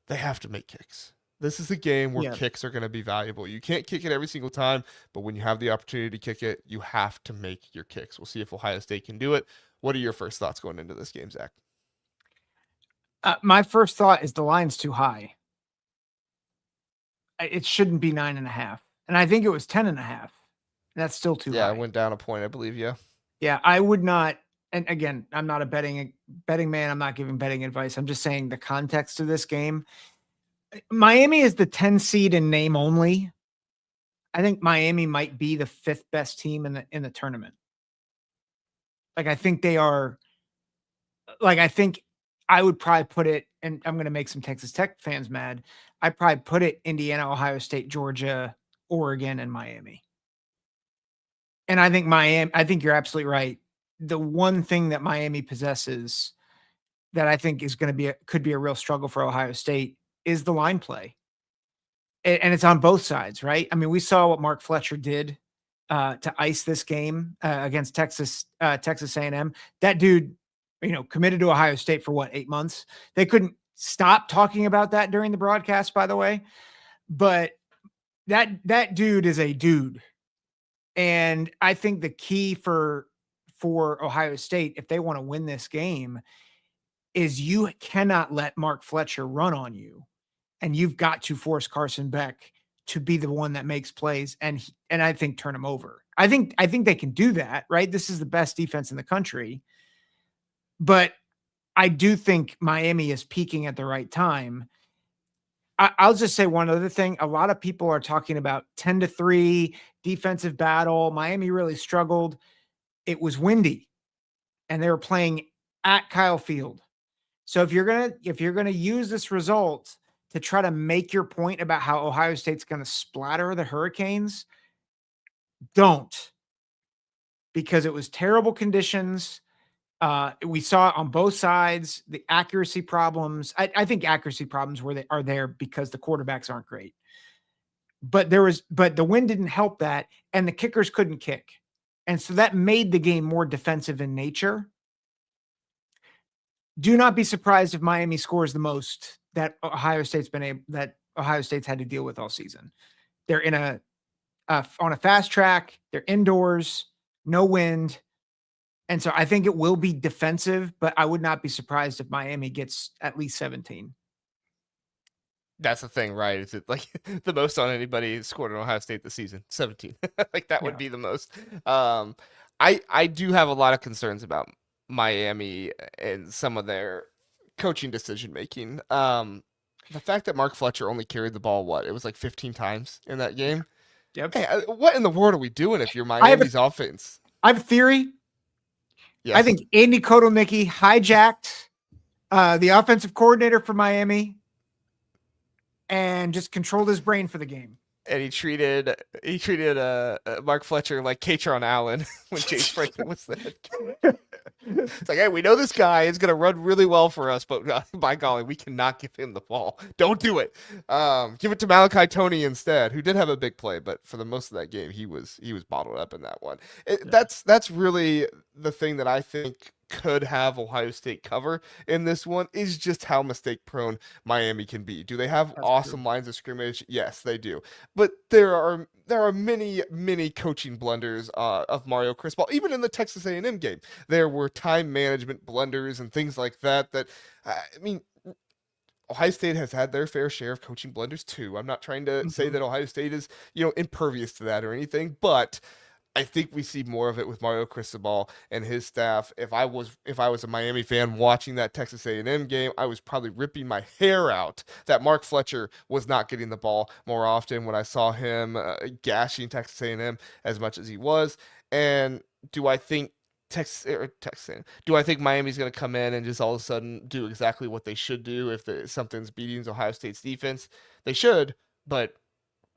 they have to make kicks. This is a game where kicks are going to be valuable. You can't kick it every single time, but when you have the opportunity to kick it, you have to make your kicks. We'll see if Ohio State can do it. What are your first thoughts going into this game, Zach? My first thought is the line's too high. It shouldn't be 9.5. And I think it was 10.5. That's still too high. Yeah, it went down a point, I believe. Yeah. Yeah, I would not. And again, I'm not a betting man. I'm not giving betting advice. I'm just saying the context of this game. Miami is the 10 seed in name only. I think Miami might be the 5th best team in the tournament. Like, I think they are. Like, I think I would probably put it, and I'm going to make some Texas Tech fans mad. I'd probably put it Indiana, Ohio State, Georgia, Oregon, and Miami. And I think you're absolutely right. The one thing that Miami possesses that I think is going to could be a real struggle for Ohio State is the line play. And it's on both sides, right? I mean, we saw what Mark Fletcher did to ice this game against Texas A&M. That dude, committed to Ohio State for 8 months. They couldn't stop talking about that during the broadcast, by the way. But that dude is a dude. And I think the key for Ohio State, if they want to win this game, is you cannot let Mark Fletcher run on you. And you've got to force Carson Beck to be the one that makes plays and I think turn him over. I think they can do that, right? This is the best defense in the country. But I do think Miami is peaking at the right time. I'll just say one other thing. A lot of people are talking about 10-3 defensive battle. Miami really struggled. It was windy and they were playing at Kyle Field. So if you're going to use this result to try to make your point about how Ohio State's going to splatter the Hurricanes, don't. Because it was terrible conditions. We saw on both sides the accuracy problems. I think accuracy problems are there because the quarterbacks aren't great. But the wind didn't help that, and the kickers couldn't kick. And so that made the game more defensive in nature. Do not be surprised if Miami scores the most that Ohio State's had to deal with all season. They're in on a fast track. They're indoors, no wind. And so I think it will be defensive, but I would not be surprised if Miami gets at least 17. That's the thing, right? Is it like the most on anybody scored in Ohio State this season? 17. Like that would be the most. I do have a lot of concerns about Miami and some of their coaching decision making. The fact that Mark Fletcher only carried the ball, it was like 15 times in that game. Yep. Hey, what in the world are we doing if you're Miami's offense? I have a theory. I Yes. think Andy Kotelnicki hijacked the offensive coordinator for Miami and just controlled his brain for the game. And he treated Mark Fletcher like Katron Allen when James Franklin was the head coach. It's like, hey, we know this guy is going to run really well for us, but by golly, we cannot give him the ball. Don't do it. Give it to Malachi Tony instead, who did have a big play, but for the most of that game, he was bottled up in that one. That's really the thing that I think could have Ohio State cover in this one is just how mistake prone Miami can be. Do they have That's awesome true. lines of scrimmage? Yes, they do. But there are many coaching blunders of Mario Cristobal, even in the Texas A&M game. There were time management blunders and things like that. I mean, Ohio State has had their fair share of coaching blunders too. I'm not trying to say Mhm. that Ohio State is impervious to that or anything, but I think we see more of it with Mario Cristobal and his staff. If I was a Miami fan watching that Texas A&M game, I was probably ripping my hair out that Mark Fletcher was not getting the ball more often when I saw him gashing Texas A&M as much as he was. And do I think Texas? Do I think Miami's going to come in and just all of a sudden do exactly what they should do if something's beating Ohio State's defense? They should, but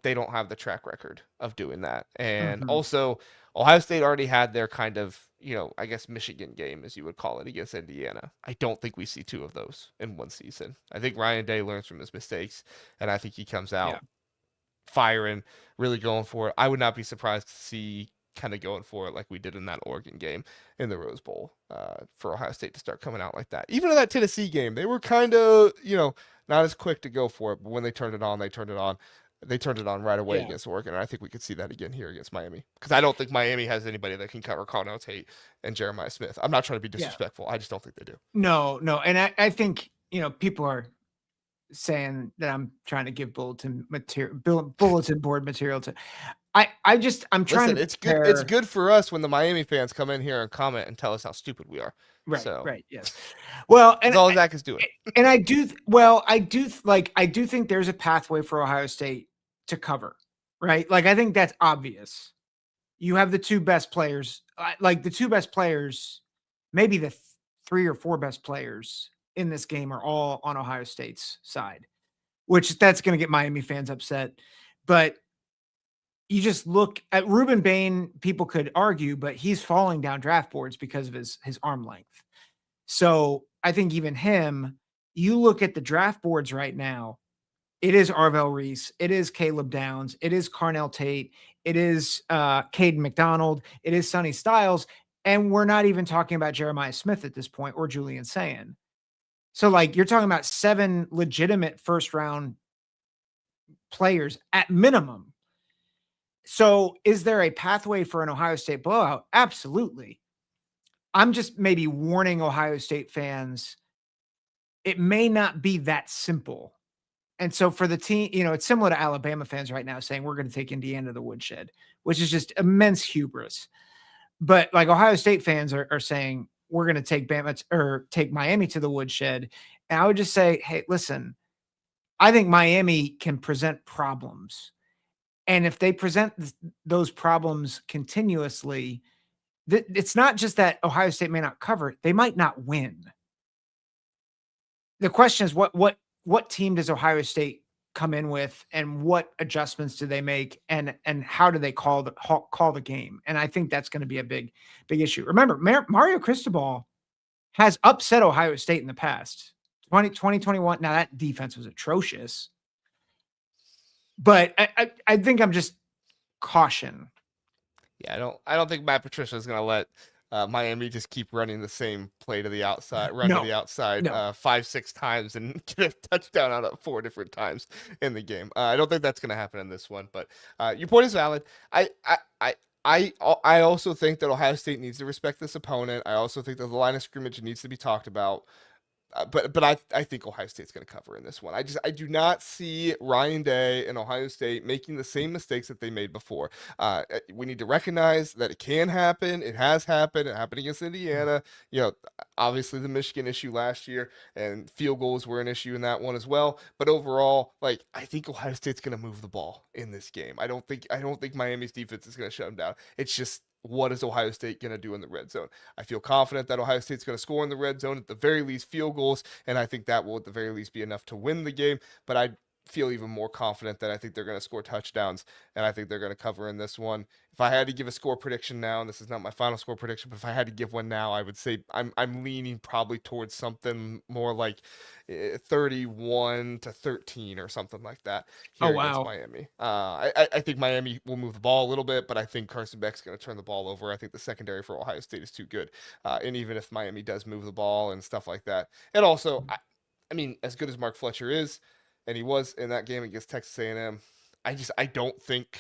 they don't have the track record of doing that. And Mhm. also, Ohio State already had their kind of, I guess Michigan game, as you would call it, against Indiana. I don't think we see two of those in one season. I think Ryan Day learns from his mistakes, and I think he comes Yeah. out firing, really going for it. I would not be surprised to see kind of going for it like we did in that Oregon game in the Rose Bowl for Ohio State to start coming out like that. Even in that Tennessee game, they were kind of, not as quick to go for it, but when they turned it on, they turned it on. They turned it on right away Yeah. against Oregon, and I think we could see that again here against Miami. Because I don't think Miami has anybody that can cover Connell Tate and Jeremiah Smith. I'm not trying to be Yeah. disrespectful. I just don't think they do. No, no. And I think, people are saying that I'm trying to give bulletin board material to I'm trying Listen, to it's good. It's prepare. good for us when the Miami fans come in here and comment and tell us how stupid we are. Right, So right, yes. Well, that's all Zach is doing. and I do think there's a pathway for Ohio State to cover, right? Like I think that's obvious. You have the two best players, like the two best players, maybe the three or four best players in this game are all on Ohio State's side, which that's going to get Miami fans upset. But you just look at Ruben Bain, people could argue, but he's falling down draft boards because of his arm length. So I think even him, you look at the draft boards right now, it is Arvell Reese, it is Caleb Downs, it is Carnell Tate, it is Caden McDonald, it is Sonny Styles, and we're not even talking about Jeremiah Smith at this point or Julian Sayin. So like you're talking about 7 legitimate first round players at minimum. So is there a pathway for an Ohio State blowout? Absolutely. I'm just maybe warning Ohio State fans, it may not be that simple. And so for the team, it's similar to Alabama fans right now saying we're going to take Indiana to the woodshed, which is just immense hubris. But like Ohio State fans are saying we're going to take Bama or take Miami to the woodshed. And I would just say, hey, listen, I think Miami can present problems. And if they present those problems continuously, it's not just that Ohio State may not cover, they might not win. The question is what team does Ohio State come in with and what adjustments do they make and how do they call the game? And I think that's going to be a big issue. Remember, Mario Cristobal has upset Ohio State in the past. 2021. Now that defense was atrocious. But I think I'm just caution. Yeah, I don't think Matt Patricia is going to let Miami just keep running the same play to the outside, run to No, the outside no. 5-6 times and get a touchdown out of 4 different times in the game. I don't think that's going to happen in this one. But your point is valid. I also think that Ohio State needs to respect this opponent. I also think that the line of scrimmage needs to be talked about. But I think Ohio State's going to cover in this one. I do not see Ryan Day and Ohio State making the same mistakes that they made before. We need to recognize that it can happen. It has happened. It happened against Indiana. Obviously the Michigan issue last year and field goals were an issue in that one as well. But overall, like I think Ohio State's going to move the ball in this game. I don't think Miami's defense is going to shut them down. It's just what is Ohio State going to do in the red zone? I feel confident that Ohio State's going to score in the red zone, at the very least field goals, and I think that will at the very least be enough to win the game. But I feel even more confident that I think they're going to score touchdowns, and I think they're going to cover in this one. If I had to give a score prediction now, and this is not my final score prediction, but if I had to give one now, I would say I'm leaning probably towards something more like 31-13 or something like that Oh here against wow. Miami. I think Miami will move the ball a little bit, but I think Carson Beck's going to turn the ball over. I think the secondary for Ohio State is too good. And even if Miami does move the ball and stuff like that, and also, I mean, as good as Mark Fletcher is, and he was in that game against Texas A&M, I don't think.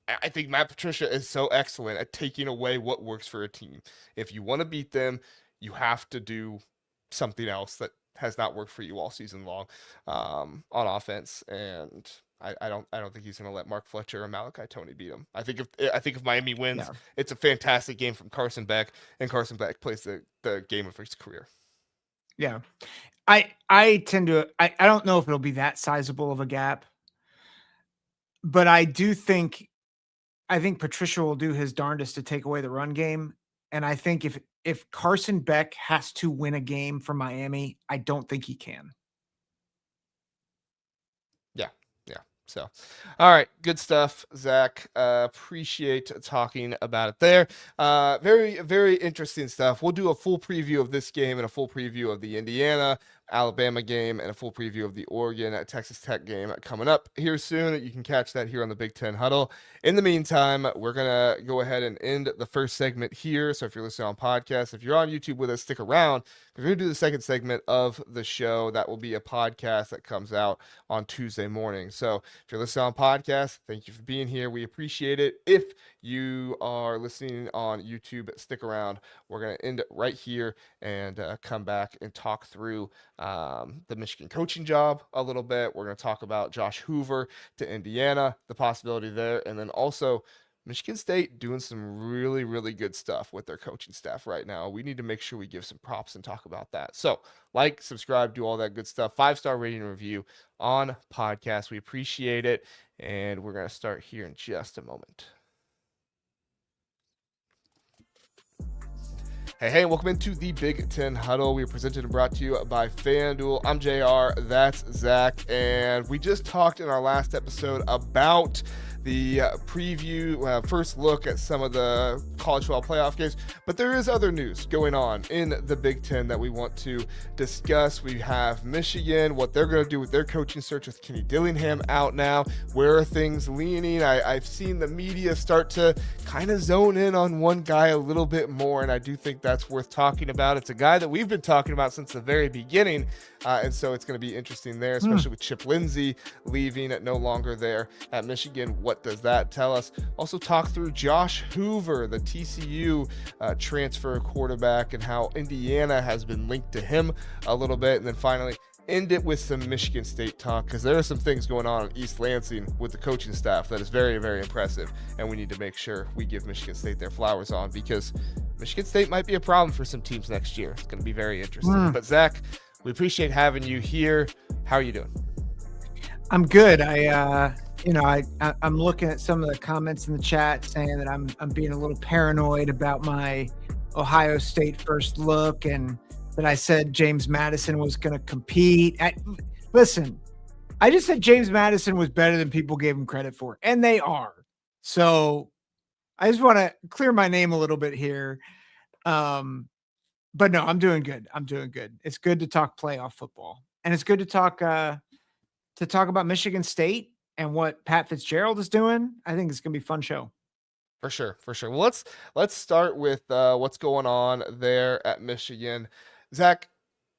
I think Matt Patricia is so excellent at taking away what works for a team. If you want to beat them, you have to do something else that has not worked for you all season long on offense. And I don't think he's going to let Mark Fletcher or Malachi Tony beat him. I think if Miami wins, Yeah. it's a fantastic game from Carson Beck, and Carson Beck plays the game of his career. Yeah. I tend to I don't know if it'll be that sizable of a gap, but I think Patricia will do his darndest to take away the run game. And I think if Carson Beck has to win a game for Miami, I don't think he can. Yeah. So, all right, good stuff, Zach. Appreciate talking about it there. Very, very interesting stuff. We'll do a full preview of this game and a full preview of the Indiana-Alabama game and a full preview of the Oregon-Texas Tech game coming up here soon. You can catch that here on the Big Ten Huddle. In the meantime, we're going to go ahead and end the first segment here. So if you're listening on podcast, if you're on YouTube with us, stick around. We're going to do the second segment of the show. That will be a podcast that comes out on Tuesday morning. So if you're listening on podcast, thank you for being here. We appreciate it. If you are listening on YouTube, stick around. We're going to end it right here and come back and talk through the Michigan coaching job a little bit. We're going to talk about Josh Hoover to Indiana, the possibility there, and then also Michigan State doing some really, really good stuff with their coaching staff right now. We need to make sure we give some props and talk about that. So like, subscribe, do all that good stuff. 5-star rating and review on podcast. We appreciate it. And we're going to start here in just a moment. Hey, welcome into the Big Ten Huddle. We are presented and brought to you by FanDuel. I'm JR, that's Zach, and we just talked in our last episode about the preview, first look at some of the college football playoff games, but there is other news going on in the Big Ten that we want to discuss. We have Michigan, what they're going to do with their coaching search with Kenny Dillingham out now. Where are things leaning? I've seen the media start to kind of zone in on one guy a little bit more, and I do think that's worth talking about. It's a guy that we've been talking about since the very beginning, and so it's going to be interesting there, especially with Chip Lindsey leaving, no longer there at Michigan. What does that tell us? Also talk through Josh Hoover, the TCU transfer quarterback, and how Indiana has been linked to him a little bit. And then finally, end it with some Michigan State talk, because there are some things going on in East Lansing with the coaching staff that is very, very impressive. And we need to make sure we give Michigan State their flowers on, because Michigan State might be a problem for some teams next year. It's going to be very interesting. But Zach, we appreciate having you here. How are you doing? I'm good. I'm looking at some of the comments in the chat saying that I'm being a little paranoid about my Ohio State first look, and that I said James Madison was going to compete. Listen, I just said James Madison was better than people gave him credit for, and they are. So I just want to clear my name a little bit here. But no, I'm doing good. It's good to talk playoff football, and it's good to talk about Michigan State and what Pat Fitzgerald is doing. I think it's going to be a fun show. For sure. Well, let's start with what's going on there at Michigan. Zach,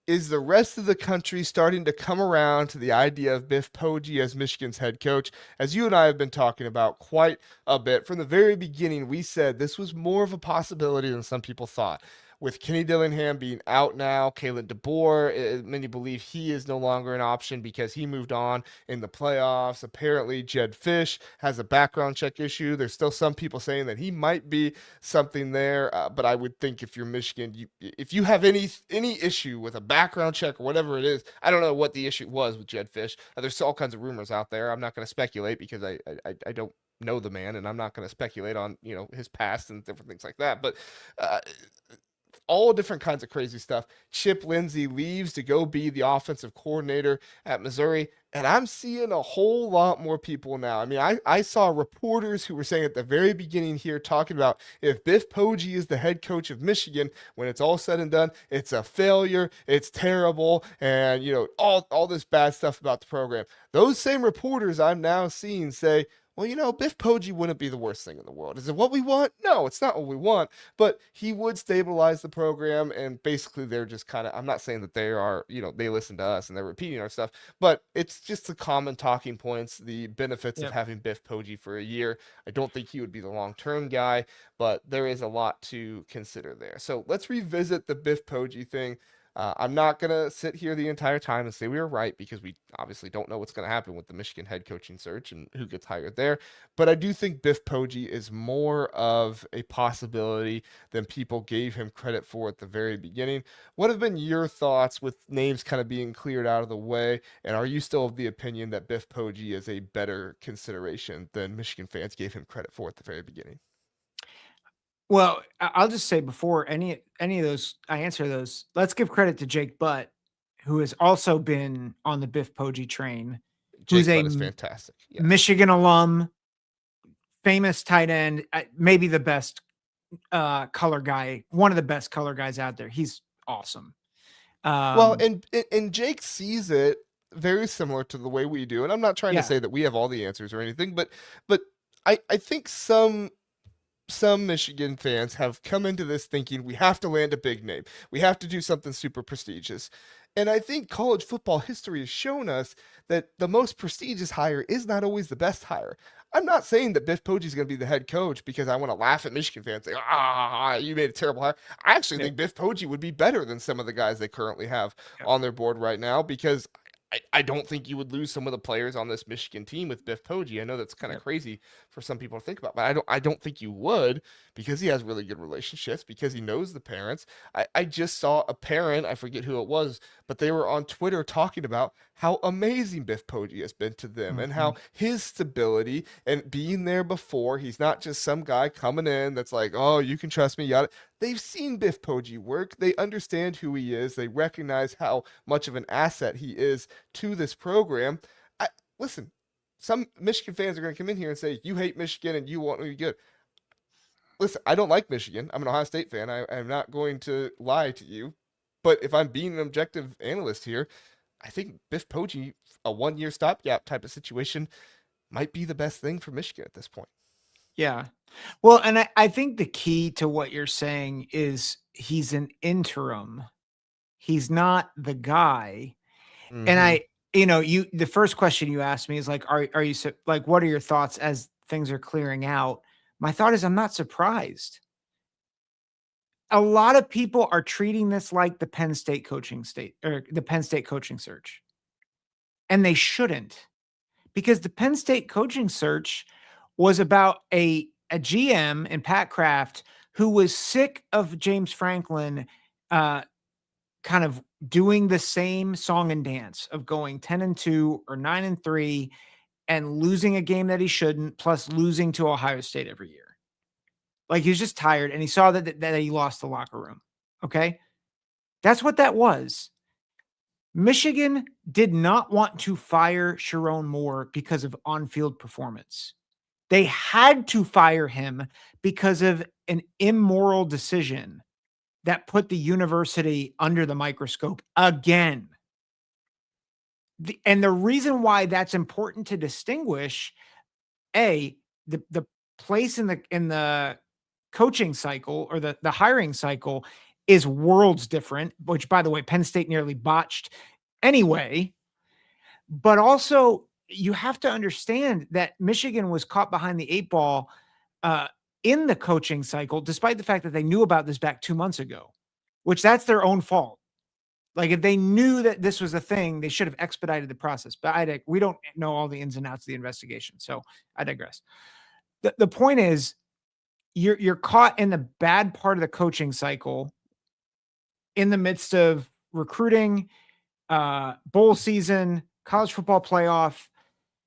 is the rest of the country starting to come around to the idea of Biff Poggi as Michigan's head coach? As you and I have been talking about quite a bit from the very beginning, we said this was more of a possibility than some people thought. with Kenny Dillingham being out now, Kalen DeBoer, many believe he is no longer an option because he moved on in the playoffs. Apparently, Jed Fish has a background check issue. There's still some people saying that he might be something there, but I would think if you're Michigan, if you have any issue with a background check or whatever it is, I don't know what the issue was with Jed Fish. There's all kinds of rumors out there. I'm not going to speculate because I don't know the man, and I'm not going to speculate on his past and different things like that. But uh, all different kinds of crazy stuff. Chip Lindsey leaves to go be the offensive coordinator at Missouri. And I'm seeing a whole lot more people now. I mean, I saw reporters who were saying at the very beginning here talking about if Biff Poggi is the head coach of Michigan, when it's all said and done, it's a failure, it's terrible, and all this bad stuff about the program. Those same reporters I'm now seeing say, well, Biff Poggi wouldn't be the worst thing in the world. Is it what we want? No, it's not what we want, but he would stabilize the program. And basically, they're just kind of, I'm not saying that they are, they listen to us and they're repeating our stuff, but it's just the common talking points, the benefits of having Biff Poggi for a year. I don't think he would be the long-term guy, but there is a lot to consider there. So let's revisit the Biff Poggi thing. I'm not going to sit here the entire time and say we were right because we obviously don't know what's going to happen with the Michigan head coaching search and who gets hired there. But I do think Biff Poggi is more of a possibility than people gave him credit for at the very beginning. What have been your thoughts with names kind of being cleared out of the way? And are you still of the opinion that Biff Poggi is a better consideration than Michigan fans gave him credit for at the very beginning? Well, I'll just say before any of those, I answer those. Let's give credit to Jake Butt, who has also been on the Biff Poggi train, who's Jake a Butt is fantastic. Yes. Michigan alum, famous tight end, maybe the best color guy, one of the best color guys out there. He's awesome. Well, and Jake sees it very similar to the way we do, and I'm not trying to say that we have all the answers or anything, but I think some Michigan fans have come into this thinking we have to land a big name. We have to do something super prestigious. And I think college football history has shown us that the most prestigious hire is not always the best hire. I'm not saying that Biff Poggi is going to be the head coach because I want to laugh at Michigan fans and say, you made a terrible hire. I actually think Biff Poggi would be better than some of the guys they currently have on their board right now because I don't think you would lose some of the players on this Michigan team with Biff Poggi. I know that's kind of crazy for some people to think about, but I don't think you would because he has really good relationships, because he knows the parents. I just saw a parent, I forget who it was, but they were on Twitter talking about how amazing Biff Poggi has been to them and how his stability and being there before, he's not just some guy coming in that's like, oh, you can trust me, yada. They've seen Biff Poggi work. They understand who he is. They recognize how much of an asset he is to this program. Listen, some Michigan fans are going to come in here and say, you hate Michigan and you want to be good. Listen, I don't like Michigan. I'm an Ohio State fan. I'm not going to lie to you. But if I'm being an objective analyst here, I think Biff Poggi, a one-year stopgap type of situation, might be the best thing for Michigan at this point. Yeah. Well, and I think the key to what you're saying is he's an interim. He's not the guy. Mm-hmm. And the first question you asked me is like, are you like, what are your thoughts as things are clearing out? My thought is I'm not surprised. A lot of people are treating this like the Penn State coaching search. And they shouldn't, because the Penn State coaching search was about a GM and Pat Kraft who was sick of James Franklin kind of doing the same song and dance of going 10-2 or 9-3 and losing a game that he shouldn't, plus losing to Ohio State every year. Like, he was just tired, and he saw that he lost the locker room. Okay? That's what that was. Michigan did not want to fire Sharon Moore because of on-field performance. They had to fire him because of an immoral decision that put the university under the microscope again. And the reason why that's important to distinguish, the place in the coaching cycle or the hiring cycle is worlds different, which, by the way, Penn State nearly botched anyway. But also, you have to understand that Michigan was caught behind the 8 ball in the coaching cycle, despite the fact that they knew about this back 2 months ago. which that's their own fault. Like if they knew that this was a thing, they should have expedited the process. But we don't know all the ins and outs of the investigation, so I digress. The point is, you're caught in the bad part of the coaching cycle in the midst of recruiting, bowl season, college football playoff.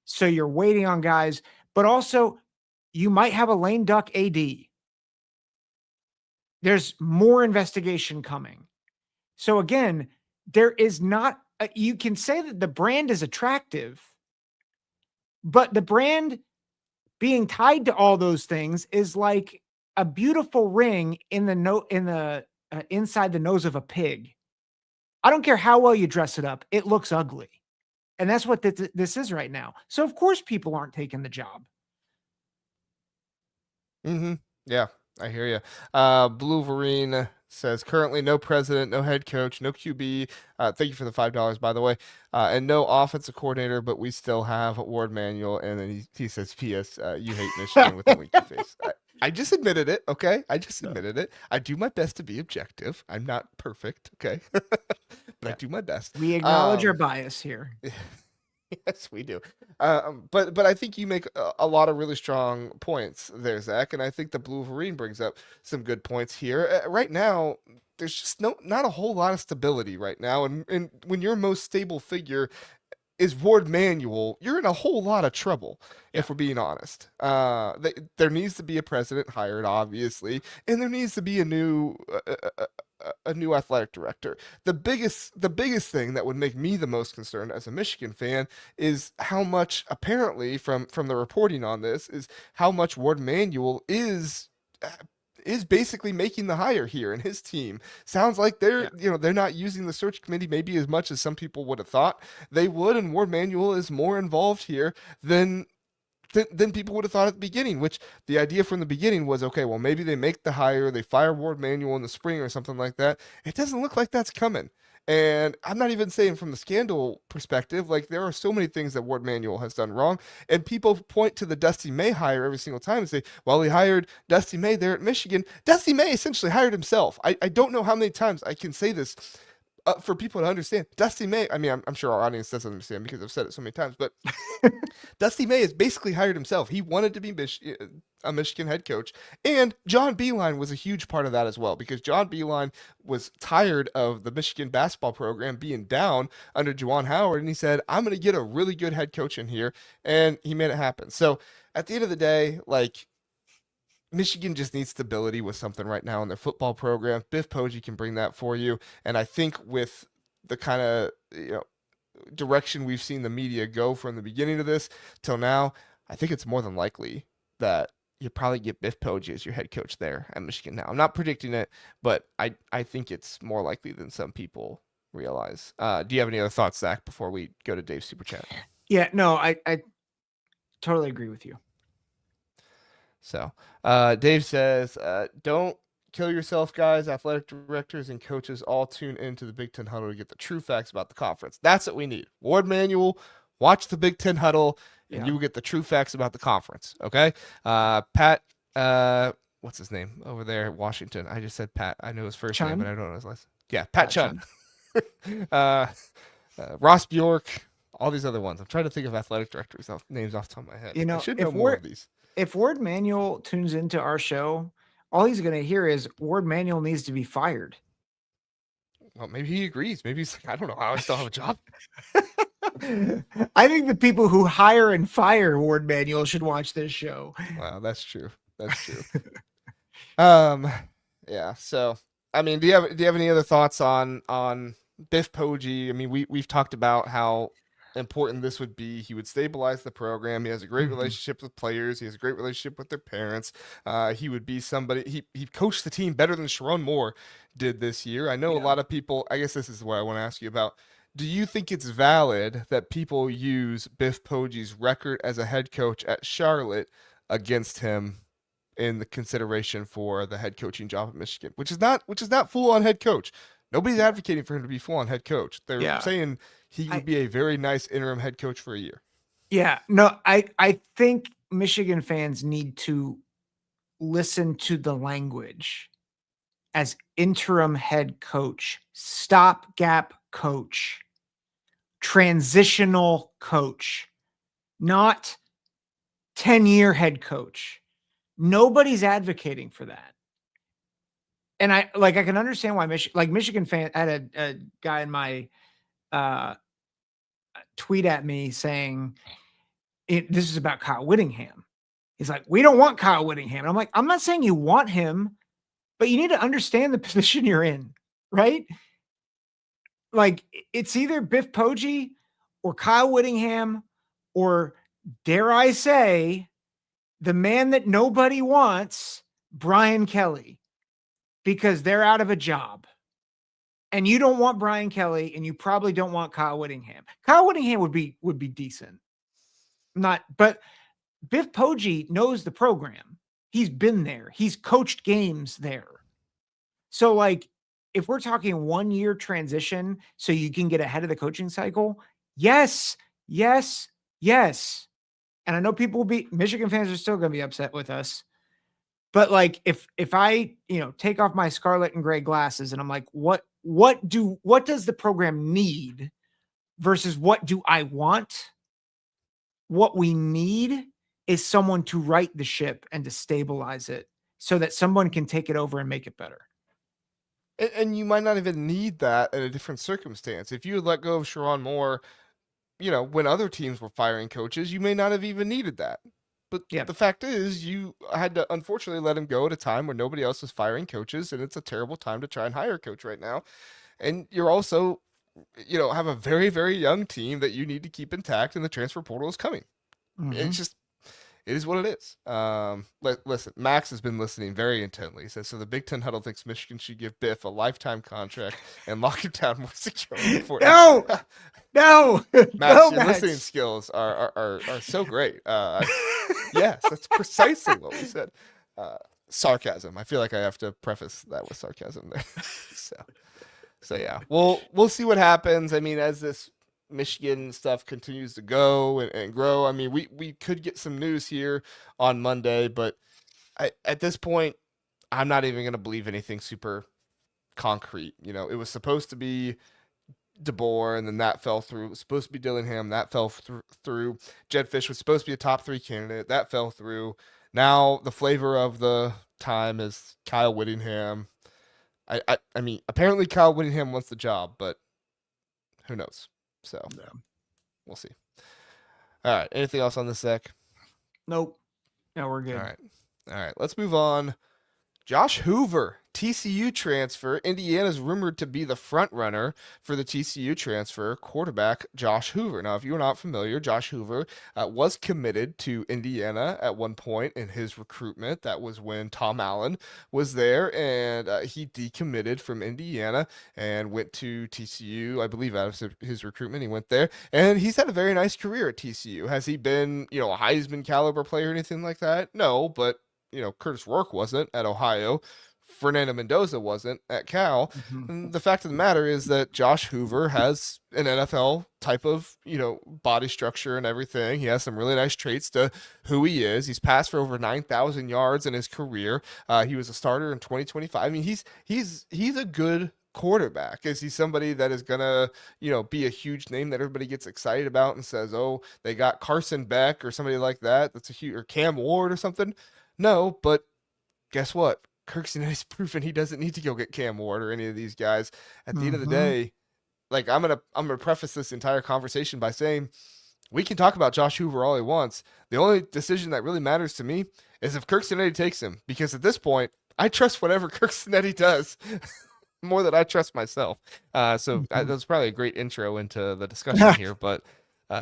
So you're waiting on guys, but also you might have a lame duck AD. There's more investigation coming. So again, there is not, you can say that the brand is attractive, but the brand being tied to all those things is like a beautiful ring in the inside the nose of a pig. I don't care how well you dress it up. It looks ugly. And that's what this is right now. So of course people aren't taking the job. Mm-hmm. Yeah, I hear you. Blue Vereen says currently no president, no head coach, no QB. Thank you for the $5, by the way. And no offensive coordinator, but we still have Ward Manuel. And then he says, P.S. You hate Michigan with a winky face. I just admitted it. Okay, I just admitted it. I do my best to be objective. I'm not perfect. Okay, but I do my best. We acknowledge our bias here. Yes, we do. But I think you make a lot of really strong points there, Zach, and I think the Blue Vereen brings up some good points here. Right now, there's just not a whole lot of stability right now, and when your most stable figure is Ward Manuel, you're in a whole lot of trouble, if we're being honest. There needs to be a president hired, obviously, and there needs to be a new athletic director. The biggest thing that would make me the most concerned as a Michigan fan is how much, apparently, from the reporting on this, is how much Ward Manuel is basically making the hire here, and his team sounds like they're not using the search committee maybe as much as some people would have thought they would, and Ward Manuel is more involved here than people would have thought at the beginning, which the idea from the beginning was, okay, well, maybe they make the hire, they fire Ward Manuel in the spring or something like that. It doesn't look like that's coming. And I'm not even saying from the scandal perspective, like there are so many things that Ward Manuel has done wrong. And people point to the Dusty May hire every single time and say, well, he hired Dusty May there at Michigan. Dusty May essentially hired himself. I don't know how many times I can say this for people to understand. Dusty May, I mean, I'm sure our audience doesn't understand because I've said it so many times, but Dusty May has basically hired himself. He wanted to be a Michigan head coach, and John Beilein was a huge part of that as well, because John Beilein was tired of the Michigan basketball program being down under Juwan Howard, and he said, I'm going to get a really good head coach in here, and he made it happen. So at the end of the day, like, Michigan just needs stability with something right now in their football program. Biff Poggi can bring that for you. And I think with the kind of direction we've seen the media go from the beginning of this till now, I think it's more than likely that you probably get Biff Poggi as your head coach there at Michigan now. I'm not predicting it, but I think it's more likely than some people realize. Do you have any other thoughts, Zach, before we go to Dave's Super Chat? Yeah, no, I totally agree with you. So Dave says, don't kill yourself, guys. Athletic directors and coaches all tune into the Big Ten Huddle to get the true facts about the conference. That's what we need. Ward Manuel, watch the Big Ten Huddle, and you will get the true facts about the conference. Okay? Pat, what's his name over there at Washington? I just said Pat. I know his first name, but I don't know his last. Yeah, Pat Chun. Ross Bjork, all these other ones. I'm trying to think of athletic directors names off the top of my head. I should know more of these. If Ward Manuel tunes into our show, all he's going to hear is Ward Manuel needs to be fired. Well, maybe he agrees. Maybe he's like, I don't know how I still have a job. I think the people who hire and fire Ward Manuel should watch this show. Wow, that's true. That's true. Yeah. So, I mean, do you have any other thoughts on Biff Poggi? I mean, we've talked about how important this would be. He would stabilize the program. He has a great relationship with players. He has a great relationship with their parents. He would be somebody, he coached the team better than Sharon Moore did this year. I know a lot of people, I guess this is what I want to ask you about. Do you think it's valid that people use Biff Poggi's record as a head coach at Charlotte against him in the consideration for the head coaching job at Michigan, which is not full on head coach? Nobody's advocating for him to be full on head coach. They're saying he would be a very nice interim head coach for a year. Yeah, no, I think Michigan fans need to listen to the language as interim head coach, stopgap coach, transitional coach, not 10-year head coach. Nobody's advocating for that. And I can understand why Michigan fan had a guy in my tweet at me saying this is about Kyle Whittingham. He's like, we don't want Kyle Whittingham. And I'm like, I'm not saying you want him, but you need to understand the position you're in, right? Like, it's either Biff Poggi or Kyle Whittingham, or dare I say, the man that nobody wants, Brian Kelly, because they're out of a job. And you don't want Brian Kelly, and you probably don't want Kyle Whittingham. Kyle Whittingham would be decent. But Biff Poggi knows the program. He's been there. He's coached games there. So, like, if we're talking 1 year transition so you can get ahead of the coaching cycle, yes. And I know Michigan fans are still going to be upset with us. But like, if I, take off my scarlet and gray glasses and I'm like, what does the program need versus what do I want? What we need is someone to right the ship and to stabilize it so that someone can take it over and make it better. And you might not even need that in a different circumstance. If you had let go of Sharon Moore, when other teams were firing coaches, you may not have even needed that. But the fact is, you had to unfortunately let him go at a time where nobody else was firing coaches, and it's a terrible time to try and hire a coach right now. And you're also, have a very, very young team that you need to keep intact, and the transfer portal is coming. It's just, it is what it is. Listen, Max has been listening very intently. He says, so the Big Ten Huddle thinks Michigan should give Biff a lifetime contract and lock him down more securely. No, Max, your listening skills are so great. Yes, that's precisely what we said. Sarcasm. I feel like I have to preface that with sarcasm there. So yeah, we'll see what happens. I mean, as this Michigan stuff continues to go and grow, I mean, we could get some news here on Monday, but at this point, I'm not even going to believe anything super concrete. It was supposed to be DeBoer, and then that fell through. It was supposed to be Dillingham, that fell through. Jed Fish was supposed to be a top 3 candidate, that fell through. Now the flavor of the time is Kyle Whittingham. I mean, apparently Kyle Whittingham wants the job, but who knows? So we'll see. All right. Anything else on this, Zach? Nope. No, we're good. All right. Let's move on. Josh Hoover, TCU transfer. Indiana's rumored to be the front runner for the TCU transfer, quarterback Josh Hoover. Now, if you're not familiar, Josh Hoover was committed to Indiana at one point in his recruitment. That was when Tom Allen was there, and he decommitted from Indiana and went to TCU. I believe out of his recruitment, he went there, and he's had a very nice career at TCU. Has he been, a Heisman caliber player or anything like that? No, but Curtis Rourke wasn't at Ohio. Fernando Mendoza wasn't at Cal. And the fact of the matter is that Josh Hoover has an NFL type of, body structure and everything. He has some really nice traits to who he is. He's passed for over 9,000 yards in his career. He was a starter in 2025. I mean, he's a good quarterback. Is he somebody that is gonna, be a huge name that everybody gets excited about and says, oh, they got Carson Beck or somebody like that? That's a huge, or Cam Ward or something. No, but guess what? Kirk Cignetti's proven he doesn't need to go get Cam Ward or any of these guys. At the end of the day, like I'm gonna preface this entire conversation by saying we can talk about Josh Hoover all he wants. The only decision that really matters to me is if Kirk Cignetti takes him, because at this point, I trust whatever Kirk Cignetti does more than I trust myself. So that was probably a great intro into the discussion here, but.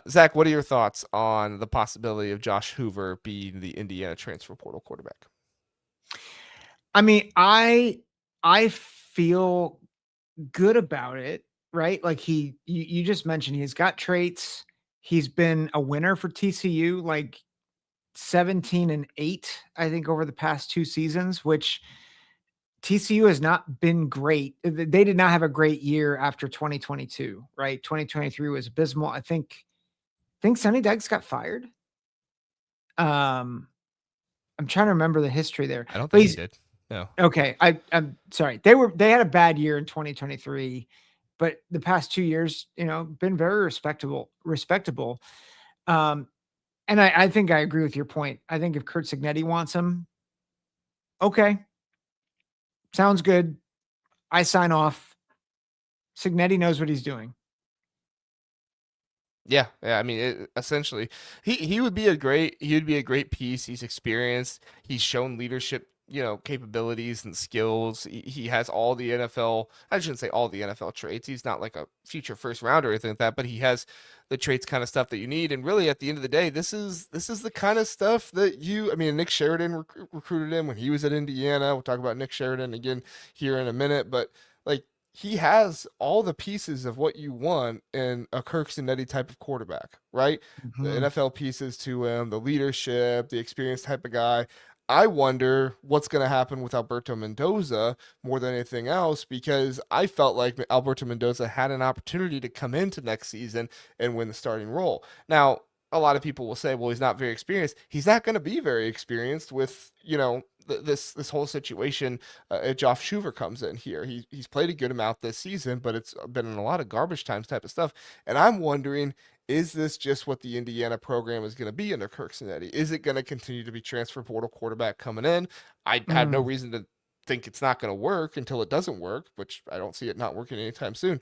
Zach, what are your thoughts on the possibility of Josh Hoover being the Indiana transfer portal quarterback? I mean, I feel good about it, right? Like you just mentioned, he's got traits. He's been a winner for TCU, like 17-8, I think, over the past 2 seasons, which TCU has not been great. They did not have a great year after 2022, right? 2023 was abysmal. I think Sonny Dykes got fired. I'm trying to remember the history there. I don't think he did. No. Okay, I'm sorry. They had a bad year in 2023, but the past 2 years, been very respectable. Um, and I think I agree with your point. I think if Kurt Signetti wants him, okay, sounds good. I sign off. Signetti knows what he's doing. Yeah, yeah. I mean, essentially, he would be a great piece. He's experienced. He's shown leadership, capabilities and skills. He has all the NFL. I shouldn't say all the NFL traits. He's not like a future first rounder or anything like that, but he has the traits, kind of stuff that you need. And really, at the end of the day, this is the kind of stuff that I mean, Nick Sheridan recruited him when he was at Indiana. We'll talk about Nick Sheridan again here in a minute, but like he has all the pieces of what you want in a Kirk Cinetti type of quarterback, right? The Mhm. NFL pieces to him, the leadership, the experience type of guy. I wonder what's going to happen with Alberto Mendoza more than anything else because I felt like Alberto Mendoza had an opportunity to come into next season and win the starting role. Now, a lot of people will say, well, he's not very experienced. He's not going to be very experienced with, this whole situation. Josh Schuver comes in here. He's played a good amount this season, but it's been in a lot of garbage times type of stuff. And I'm wondering, is this just what the Indiana program is going to be under Kirk Cinetti? Is it going to continue to be transfer portal quarterback coming in? I had no Mm. reason to think it's not going to work until it doesn't work, which I don't see it not working anytime soon.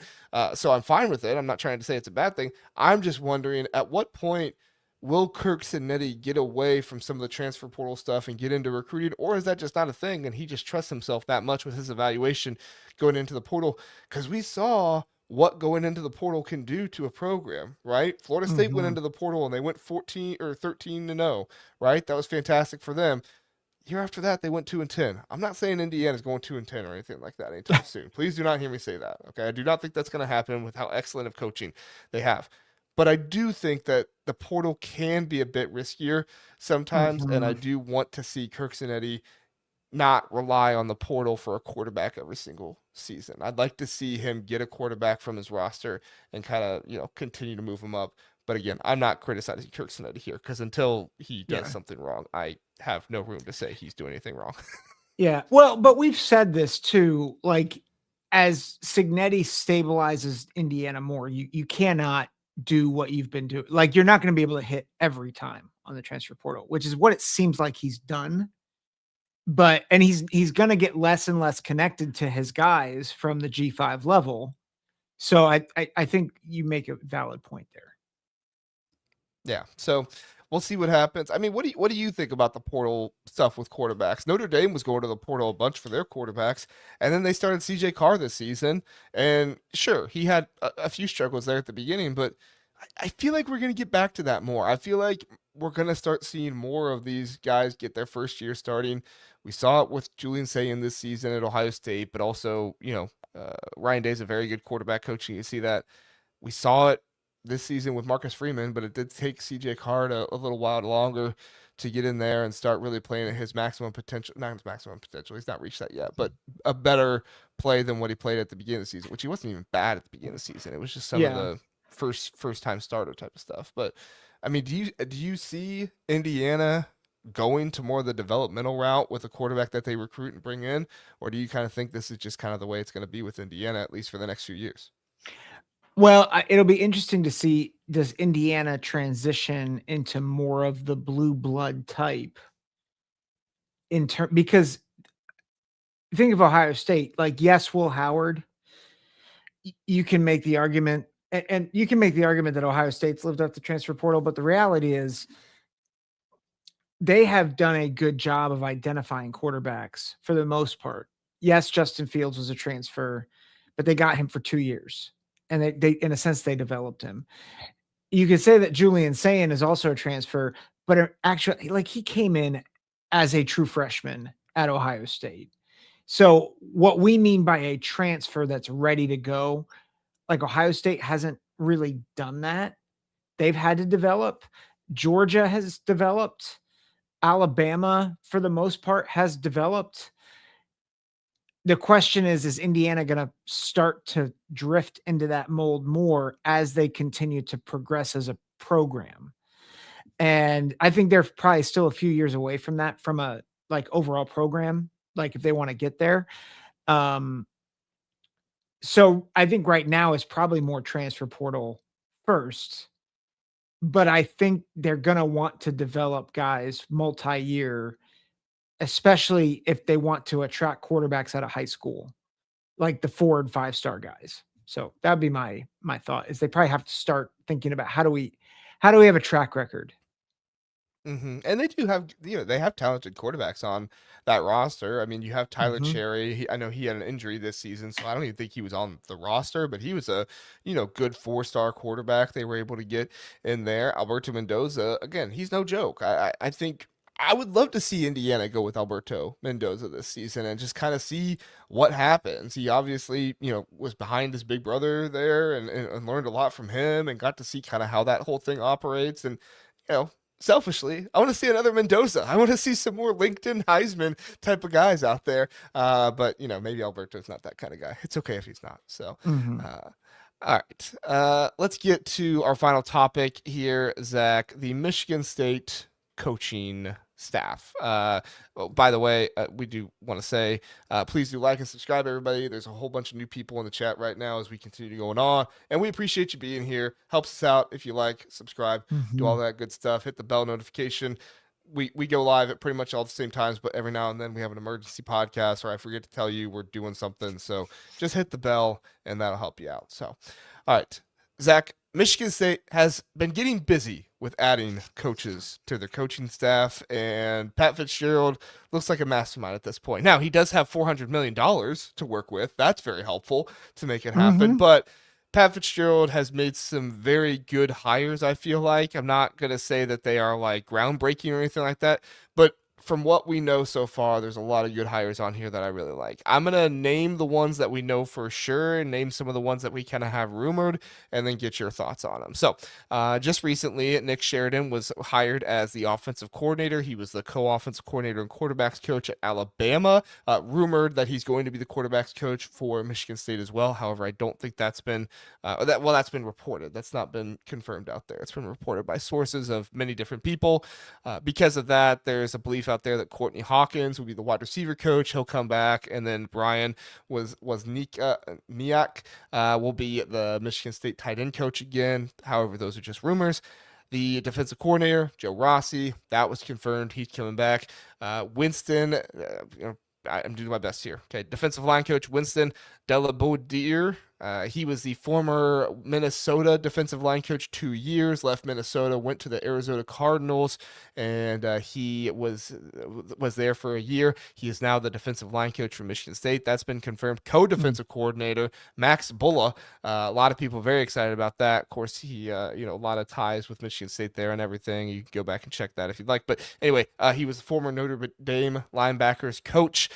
So I'm fine with it. I'm not trying to say it's a bad thing. I'm just wondering at what point will Kirk Cinetti get away from some of the transfer portal stuff and get into recruiting, or is that just not a thing and he just trusts himself that much with his evaluation going into the portal? Because we saw what going into the portal can do to a program, right? Florida State went Mhm. into the portal and they went 14 or 13-0, right? That was fantastic for them. Year after that, they went 2-10. I'm not saying Indiana's going 2-10 or anything like that anytime soon. Please do not hear me say that. Okay, I do not think that's going to happen with how excellent of coaching they have. But I do think that the portal can be a bit riskier sometimes, and I Mhm. do want to see Kirk Cinetti not rely on the portal for a quarterback every single season. I'd like to see him get a quarterback from his roster and kind of, continue to move him up. But again, I'm not criticizing Kirk Cinetti here because until he does Yeah. something wrong, I have no room to say he's doing anything wrong. Yeah. Well, but we've said this too. Like, as Signetti stabilizes Indiana more, you cannot do what you've been doing. Like, you're not going to be able to hit every time on the transfer portal, which is what it seems like he's done. But and he's going to get less and less connected to his guys from the G5 level. So I think you make a valid point there. Yeah. So we'll see what happens. I mean, what do you think about the portal stuff with quarterbacks? Notre Dame was going to the portal a bunch for their quarterbacks, and then they started CJ Carr this season. And sure, he had a few struggles there at the beginning, but I feel like we're gonna get back to that more. I feel like we're gonna start seeing more of these guys get their first year starting. We saw it with Julian Sayin this season at Ohio State, but also, Ryan Day's a very good quarterback coach, and you see that. We saw it this season with Marcus Freeman, but it did take CJ Card a little while longer to get in there and start really playing at his maximum potential. Not his maximum potential. He's not reached that yet, but a better play than what he played at the beginning of the season, which he wasn't even bad at the beginning of the season. It was just some of Yeah. the first time starter type of stuff. But I mean, do you see Indiana going to more of the developmental route with a quarterback that they recruit and bring in, or do you kind of think this is just kind of the way it's going to be with Indiana at least for the next few years? Well, it'll be interesting to see, does Indiana transition into more of the blue blood type in turn, because think of Ohio State, like, yes, Will Howard, you can make the argument, and you can make the argument that Ohio State's lived up to transfer portal, but the reality is they have done a good job of identifying quarterbacks for the most part. Yes, Justin Fields was a transfer, but they got him for 2 years, and they in a sense they developed him. You could say that Julian Sayin is also a transfer, but actually, like, he came in as a true freshman at Ohio State. So what we mean by a transfer that's ready to go, like, Ohio State hasn't really done that. They've had to develop. Georgia has developed. Alabama, for the most part, has developed. The question is Indiana going to start to drift into that mold more as they continue to progress as a program? And I think they're probably still a few years away from that, from a, like, overall program. like if they want to get there. Um, so I think right now is probably more transfer portal first, but I think they're going to want to develop guys multi-year, especially if they want to attract quarterbacks out of high school, like the 4 and 5-star guys. So that'd be my thought is they probably have to start thinking about how do we have a track record. And they do have, they have talented quarterbacks on that roster. I mean, you have Tyler Mhm. Cherry. I know he had an injury this season, so I don't even think he was on the roster, but he was a, good 4-star quarterback they were able to get in there. Alberto Mendoza, again, he's no joke. I think I would love to see Indiana go with Alberto Mendoza this season and just kind of see what happens. He obviously, was behind his big brother there and learned a lot from him and got to see kind of how that whole thing operates. And, you know, selfishly, I want to see another Mendoza. I want to see some more LinkedIn Heisman type of guys out there. But maybe Alberto's not that kind of guy. It's okay if he's not. So, Mhm. all right. Let's get to our final topic here, Zach. The Michigan State coaching staff. Oh, by the way, we do want to say, please do like and subscribe, everybody. There's a whole bunch of new people in the chat right now as we continue going on, and we appreciate you being here. Helps us out if you like, subscribe, do all Mhm. that good stuff. Hit the bell notification. We go live at pretty much all the same times, but every now and then we have an emergency podcast, or I forget to tell you we're doing something. So just hit the bell, and that'll help you out. So, all right, Zach. Michigan State has been getting busy with adding coaches to their coaching staff, and Pat Fitzgerald looks like a mastermind at this point. Now, he does have $400 million to work with. That's very helpful to make it happen, Mhm. but Pat Fitzgerald has made some very good hires, I feel like. I'm not going to say that they are like groundbreaking or anything like that, but from what we know so far, there's a lot of good hires on here that I really like. I'm going to name the ones that we know for sure and name some of the ones that we kind of have rumored and then get your thoughts on them. So, just recently, Nick Sheridan was hired as the offensive coordinator. He was the co-offensive coordinator and quarterbacks coach at Alabama. Rumored that he's going to be the quarterbacks coach for Michigan State as well. However, I don't think that's been that's been reported. That's not been confirmed out there. It's been reported by sources of many different people. Because of that, there's a belief out there that Courtney Hawkins will be the wide receiver coach. He'll come back, and then Brian was Niak will be the Michigan State tight end coach again. However, those are just rumors. The defensive coordinator, Joe Rossi, that was confirmed. He's coming back. Winston, I'm doing my best here. Okay, defensive line coach Winston Delaboudiere. He was the former Minnesota defensive line coach 2 years. Left Minnesota, went to the Arizona Cardinals, and he was there for a year. He is now the defensive line coach for Michigan State. That's been confirmed. Co-defensive coordinator Max Bulla. A lot of people very excited about that. Of course, he a lot of ties with Michigan State there and everything. You can go back and check that if you'd like. But anyway, he was the former Notre Dame linebackers coach.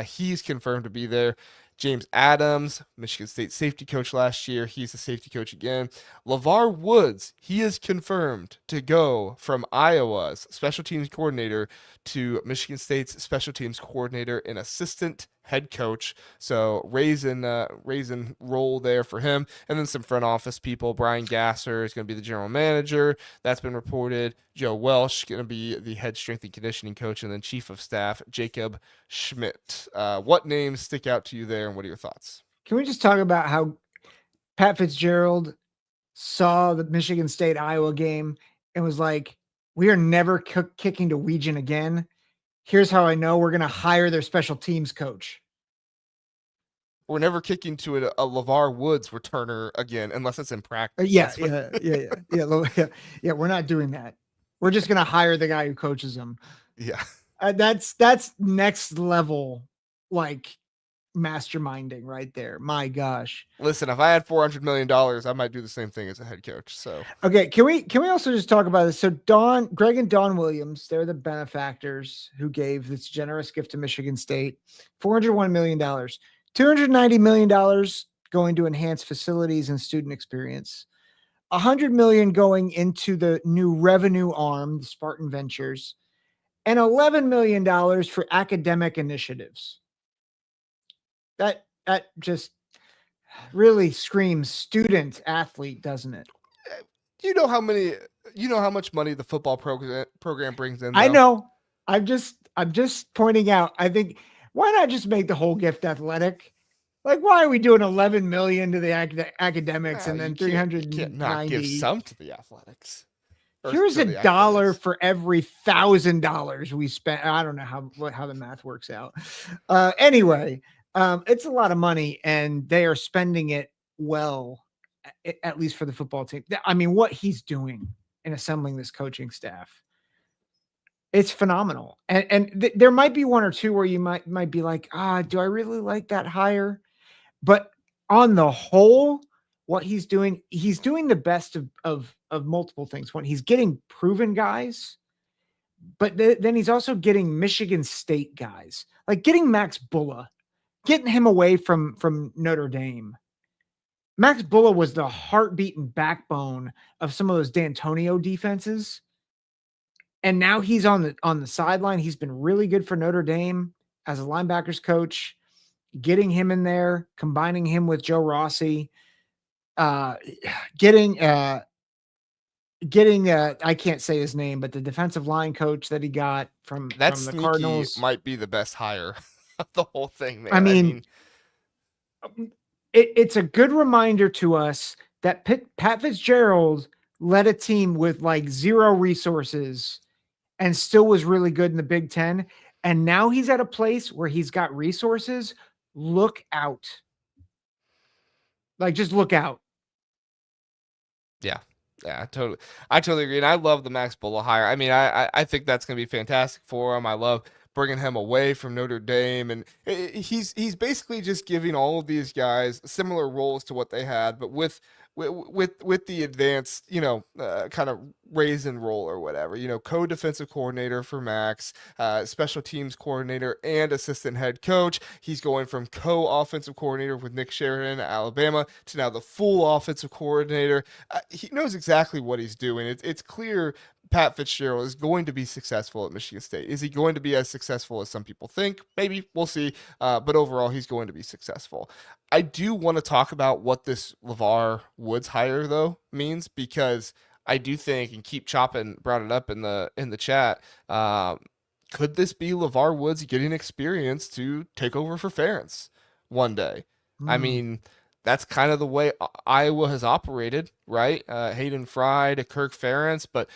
He's confirmed to be there. James Adams, Michigan State safety coach last year. He's the safety coach again. LeVar Woods, he is confirmed to go from Iowa's special teams coordinator to Michigan State's special teams coordinator and assistant head coach. So raising role there for him. And then some front office people. Brian Gasser is going to be the general manager. That's been reported. Joe Welsh going to be the head strength and conditioning coach, and then chief of staff Jacob Schmidt. What names stick out to you there, and what are your thoughts? Can we just talk about how Pat Fitzgerald saw the Michigan State Iowa game and was like, "We are never kicking to Weegan again. Here's how I know we're going to hire their special teams coach." We're never kicking to a LeVar Woods returner again, unless it's in practice. Yeah, That's what. yeah. We're not doing that. We're just going to hire the guy who coaches them. Yeah. That's next level, like masterminding right there. My gosh. Listen, if I had $400 million, I might do the same thing as a head coach. So Okay, can we also just talk about this? So Greg and Don Williams, they're the benefactors who gave this generous gift to Michigan State, $401 million, $290 million going to enhance facilities and student experience, $100 million going into the new revenue arm, the Spartan Ventures, and $11 million for academic initiatives. That just really screams student athlete, doesn't it? you know how many, how much money the football program brings in, I though. know. I'm just pointing out. I think Why not just make the whole gift athletic? Like, why are we doing 11 million to the academics No, and then you can't not give 390? some to the athletics or Here's to a the dollar academics. for every $1,000 we spent. I don't know how the math works out. Anyway, it's a lot of money, and they are spending it well, at least for the football team. I mean, what he's doing in assembling this coaching staff, it's phenomenal. And there might be one or two where you might be like, do I really like that hire? But on the whole, what he's doing the best of multiple things. When he's getting proven guys, but then he's also getting Michigan State guys, like getting Max Bulla, getting him away from Notre Dame. Max Bulla was the heartbeat and backbone of some of those D'Antonio defenses, and now he's on the sideline. He's been really good for Notre Dame as a linebackers coach. Getting him in there, combining him with Joe Rossi, uh, getting I can't say his name, but the defensive line coach that he got That from the sneaky Cardinals. might be the best hire of the whole thing, I man. I mean, mean, it's a good reminder to us that Pat Fitzgerald led a team with like zero resources and still was really good in the Big Ten. And now he's at a place where he's got resources. Look out. Like, just look out. yeah. Yeah, I totally agree. And I love the Max Bulla hire. I mean, I think that's going to be fantastic for him. I love bringing him away from Notre Dame. And he's basically just giving all of these guys similar roles to what they had, but with the advanced, kind of raise and roll or whatever, co-defensive coordinator for Max, special teams coordinator and assistant head coach. He's going from co-offensive coordinator with Nick Sheridan at Alabama to now the full offensive coordinator. He knows exactly what he's doing. It's clear Pat Fitzgerald is going to be successful at Michigan State. Is he going to be as successful as some people think? Maybe. We'll see. But overall, he's going to be successful. I do want to talk about what this LeVar Woods hire though means, because I do think, and Keep Chopping brought it up in the chat. Could this be LeVar Woods getting experience to take over for Ferentz one day? I Mm. mean, that's kind of the way Iowa has operated, right? Hayden Fry to Kirk Ferentz, but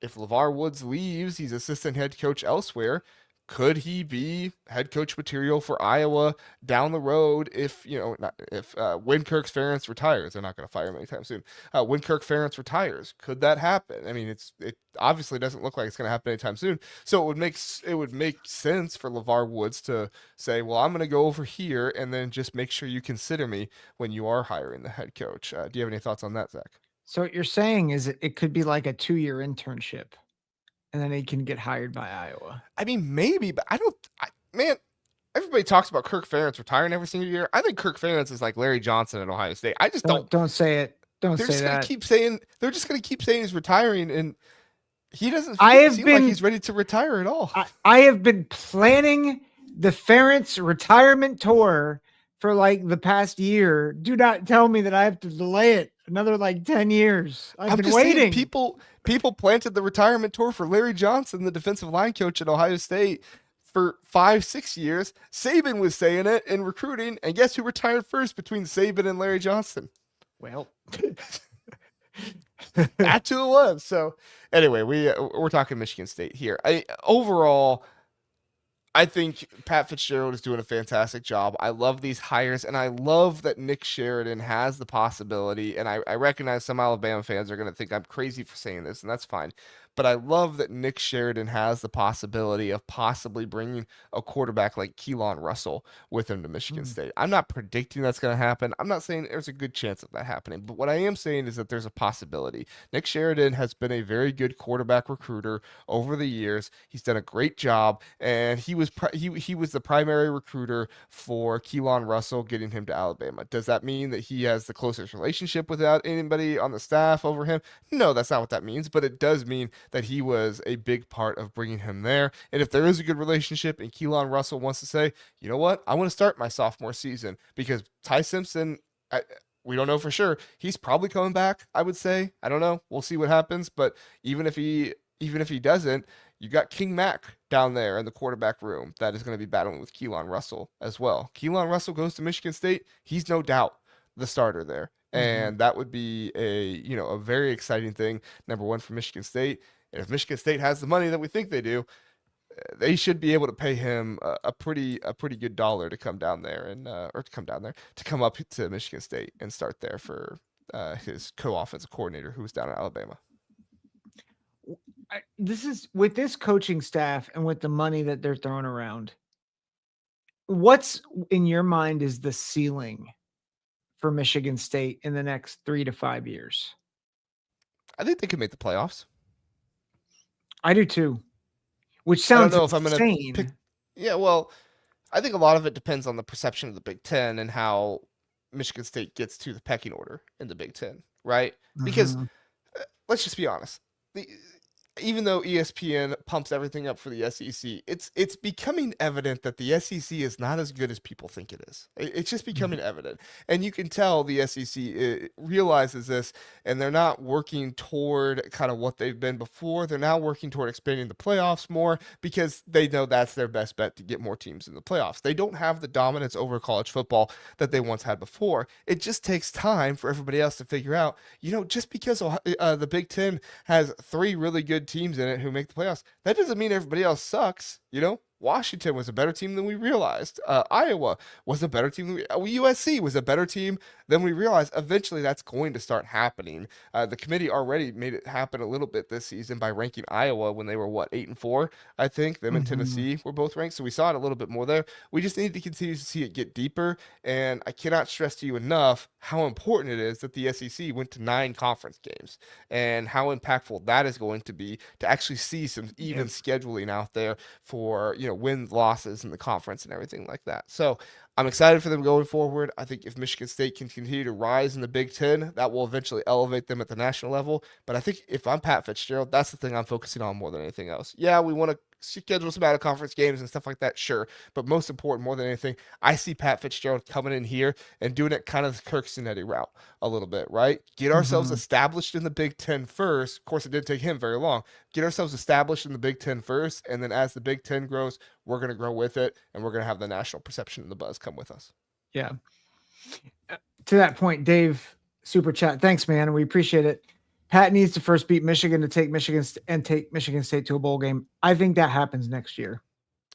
if LeVar Woods leaves, he's assistant head coach elsewhere. Could he be head coach material for Iowa down the road if, when Kirk Ferentz retires? They're not going to fire him anytime soon. When Kirk Ferentz retires, could that happen? I mean, it obviously doesn't look like it's going to happen anytime soon. So it would make sense for LeVar Woods to say, well, I'm going to go over here and then just make sure you consider me when you are hiring the head coach. Do you have any thoughts on that, Zach? So what you're saying is it could be like a 2-year internship, and then he can get hired by Iowa. I mean, maybe, but man, everybody talks about Kirk Ferentz retiring every single year. I think Kirk Ferentz is like Larry Johnson at Ohio State. I just don't. Don't say it. Don't They're say just gonna that. keep saying. They're just gonna keep saying he's retiring, and he doesn't I have seem like been he's ready to retire at all. I have been planning the Ferentz retirement tour for like the past year. Do not tell me that I have to delay it another like 10 years. I've I'm been just saying, waiting. people planted the retirement tour for Larry Johnson, the defensive line coach at Ohio State, for 5-6 years. Saban was saying it in recruiting, and guess who retired first between Saban and Larry Johnson? Well, That's who it was. So anyway, we're talking Michigan State here. Overall, I think Pat Fitzgerald is doing a fantastic job. I love these hires, and I love that Nick Sheridan has the possibility. And I recognize some Alabama fans are going to think I'm crazy for saying this, and that's fine. But I love that Nick Sheridan has the possibility of possibly bringing a quarterback like Keelan Russell with him to Michigan mm, State. I'm not predicting that's going to happen. I'm not saying there's a good chance of that happening. But what I am saying is that there's a possibility. Nick Sheridan has been a very good quarterback recruiter over the years. He's done a great job, and he was the primary recruiter for Keelan Russell, getting him to Alabama. Does that mean that he has the closest relationship without anybody on the staff over him? No, that's not what that means. But it does mean that he was a big part of bringing him there. And if there is a good relationship and Keelan Russell wants to say, you know what, I want to start my sophomore season, because Ty Simpson, we don't know for sure. He's probably coming back, I would say. I don't know. We'll see what happens. But even if he doesn't, You got King Mack down there in the quarterback room that is going to be battling with Keelan Russell as well. Keelan Russell goes to Michigan State. He's no doubt the starter there. Mhm. And that would be a very exciting thing, number one, for Michigan State. And if Michigan State has the money that we think they do, they should be able to pay him a pretty good dollar to come down there to come up to Michigan State and start there for his co-offensive coordinator who was down in Alabama. This is with this coaching staff and with the money that they're throwing around. What's in your mind is the ceiling for Michigan State in the next 3 to 5 years? I think they could make the playoffs. I do too, which I don't sounds know if I'm going to pick. insane. Yeah, well, I think a lot of it depends on the perception of the Big Ten and how Michigan State gets to the pecking order in the Big Ten, right? Because Mhm. let's just be honest. The, even though ESPN pumps everything up for the SEC, it's becoming evident that the SEC is not as good as people think it is. It's just becoming Mhm. evident, and you can tell the SEC realizes this, and they're not working toward kind of what they've been before. They're now working toward expanding the playoffs more because they know that's their best bet to get more teams in the playoffs. They don't have the dominance over college football that they once had before. It just takes time for everybody else to figure out. Just because the Big Ten has three really good teams in it who make the playoffs, that doesn't mean everybody else sucks. Washington was a better team than we realized. Iowa was a better team than USC was a better team than we realized. Eventually, that's going to start happening. The committee already made it happen a little bit this season by ranking Iowa when they were 8-4. I think them and Mhm. Tennessee were both ranked, so we saw it a little bit more there. We just need to continue to see it get deeper, and I cannot stress to you enough how important it is that the SEC went to 9 conference games and how impactful that is going to be to actually see some even Yep. scheduling out there for wins, losses in the conference and everything like that. So I'm excited for them going forward. I think if Michigan State can continue to rise in the Big Ten, that will eventually elevate them at the national level. But I think if I'm Pat Fitzgerald, that's the thing I'm focusing on more than anything else. Yeah, we want to schedule some out of conference games and stuff like that, sure. But most important, more than anything, I see Pat Fitzgerald coming in here and doing it kind of the Kirk Cinetti route a little bit, right? Get ourselves Mhm. established in the Big Ten first. Of course, it didn't take him very long. Get ourselves established in the Big Ten first, and then as the Big Ten grows, we're going to grow with it, and we're going to have the national perception and the buzz come with us. Yeah. To that point, Dave, super chat. Thanks, man. We appreciate it. Pat needs to first beat Michigan to take take Michigan State to a bowl game. I think that happens next year.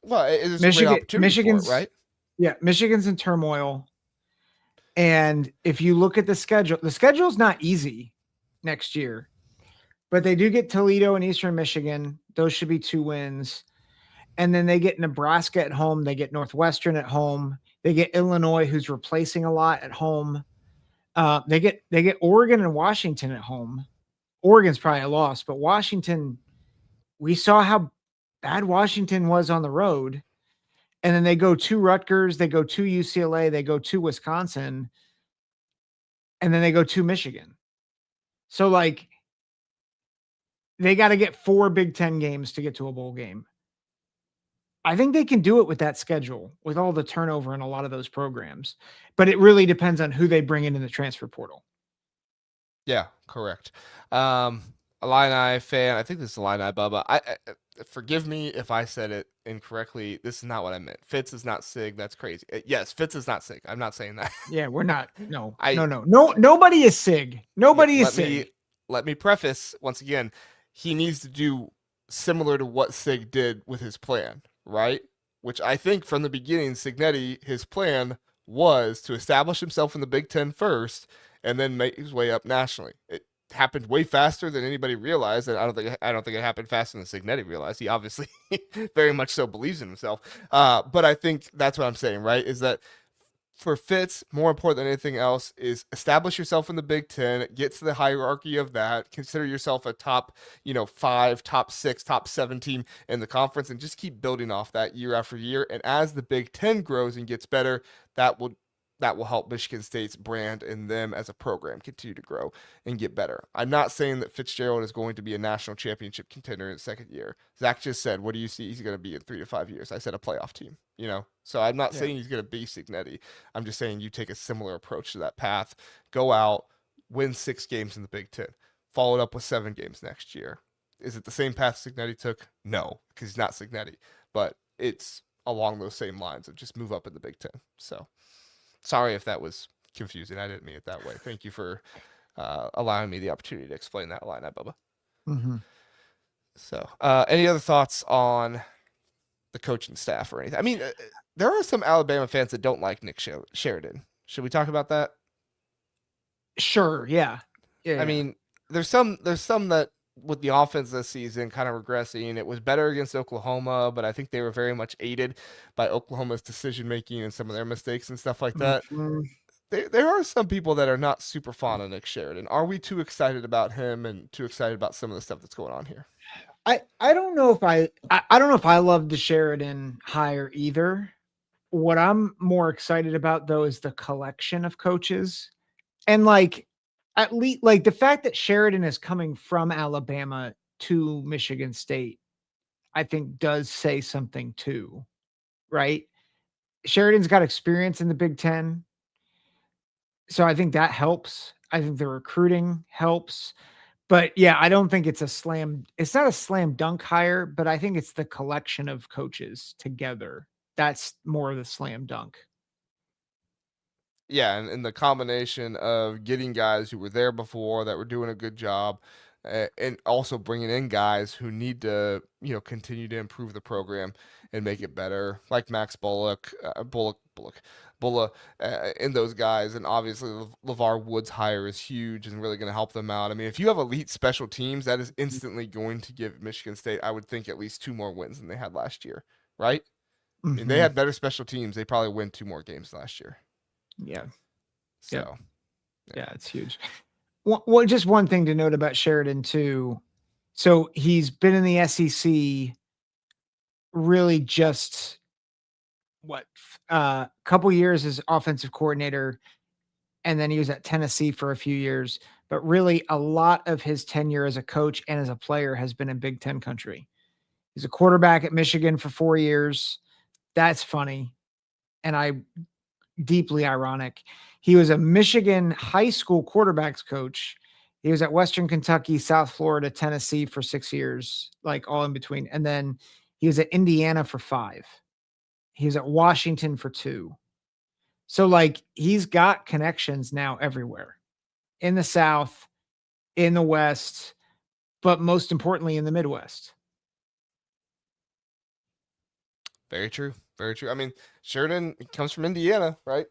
Well, it's a great opportunity for it, Michigan's right? yeah, Michigan's in turmoil. And if you look at the schedule's not easy next year, but they do get Toledo and Eastern Michigan. Those should be 2 wins. And then they get Nebraska at home. They get Northwestern at home. They get Illinois, who's replacing a lot at home. They get Oregon and Washington at home. Oregon's probably a loss, but Washington, we saw how bad Washington was on the road. And then they go to Rutgers, they go to UCLA, they go to Wisconsin, and then they go to Michigan. So like they got to get 4 Big Ten games to get to a bowl game. I think they can do it with that schedule, with all the turnover in a lot of those programs. But it really depends on who they bring in the transfer portal. Yeah, correct. Um, Illini fan. I think this is Illini Bubba. Forgive me if I said it incorrectly. This is not what I meant. Fitz is not Sig. That's crazy. Yes, Fitz is not Sig. I'm not saying that. Yeah, we're not. No, I no, no, no. Nobody is Sig. Yeah, Nobody is let me Sig. let me preface once again. He needs to do similar to what Sig did with his plan, right? Which I think from the beginning, Signetti, his plan was to establish himself in the Big Ten first and then make his way up nationally. It happened way faster than anybody realized, and I don't think it happened faster than Signetti realized. He obviously very much so believes in himself. But I think that's what I'm saying, right? Is that for Fitz, more important than anything else, is establish yourself in the Big Ten, get to the hierarchy of that, consider yourself a top, 5, top 6, top 7 team in the conference, and just keep building off that year after year. And as the Big Ten grows and gets better, that will that will help Michigan State's brand and them as a program continue to grow and get better. I'm not saying that Fitzgerald is going to be a national championship contender in the second year. Zach just said, what do you see he's going to be in 3 to 5 years? I said a playoff team. So I'm not Yeah. saying he's going to be Signetti. I'm just saying you take a similar approach to that path. Go out, win 6 games in the Big Ten, follow it up with 7 games next year. Is it the same path Cignetti took? No, because he's not Cignetti, but it's along those same lines of just move up in the Big Ten. So sorry if that was confusing. I didn't mean it that way. Thank you for allowing me the opportunity to explain that line, Bubba. Mm-hmm. So, any other thoughts on the coaching staff or anything? I mean, there are some Alabama fans that don't like Nick Sheridan. Should we talk about that? Sure. Yeah. I Yeah. mean, there's some that with the offense this season kind of regressing. It was better against Oklahoma, but I think they were very much aided by Oklahoma's decision making and some of their mistakes and stuff like that. Mhm. There are some people that are not super fond of Nick Sheridan. Are we too excited about him and too excited about some of the stuff that's going on here? I don't know if I don't know if I love the Sheridan hire either. What I'm more excited about though is the collection of coaches. And like at least like the fact that Sheridan is coming from Alabama to Michigan State, I think does say something too, right? Sheridan's got experience in the Big Ten. So I think that helps. I think the recruiting helps. But yeah, I don't think it's not a slam dunk hire, but I think it's the collection of coaches together. That's more of the slam dunk. Yeah, and the combination of getting guys who were there before that were doing a good job, and also bringing in guys who need to, continue to improve the program and make it better, like Max Bulla, and those guys. And obviously, LeVar Wood's hire is huge and really going to help them out. I mean, if you have elite special teams, that is instantly going to give Michigan State, I would think, at least 2 more wins than they had last year, right? I mean, they Mhm. had better special teams. They probably win 2 more games last year. Yeah. Yep. So. Yeah. Yeah, it's huge. Just one thing to note about Sheridan too. So he's been in the SEC really just what couple years as offensive coordinator, and then he was at Tennessee for a few years. But really, a lot of his tenure as a coach and as a player has been in Big Ten country. He's a quarterback at Michigan for 4 years. That's funny. And deeply ironic. He was a Michigan high school quarterbacks coach. He was at Western Kentucky, South Florida, Tennessee for 6 years, like all in between. And then he was at Indiana for 5. He was at Washington for 2. So, like, he's got connections now everywhere in the South, in the West, but most importantly, in the Midwest. Very true. Very true. I mean, Sheridan comes from Indiana, right?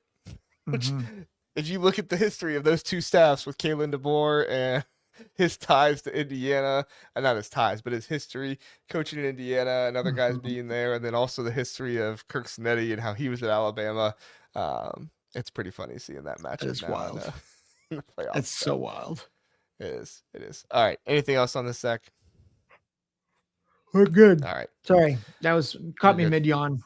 Which, Mm-hmm. if you look at the history of those two staffs with Kalen DeBoer and his ties to Indiana, and not his ties, but his history coaching in Indiana and other guys Mm-hmm. being there, and then also the history of Kirk Snetti and how he was at Alabama. It's pretty funny seeing that That matchup is now wild. in the playoffs. That's so wild. It is. It is. All right. Anything else on this, Zach? We're good. All right. Sorry, that was You're caught me good. mid yawn.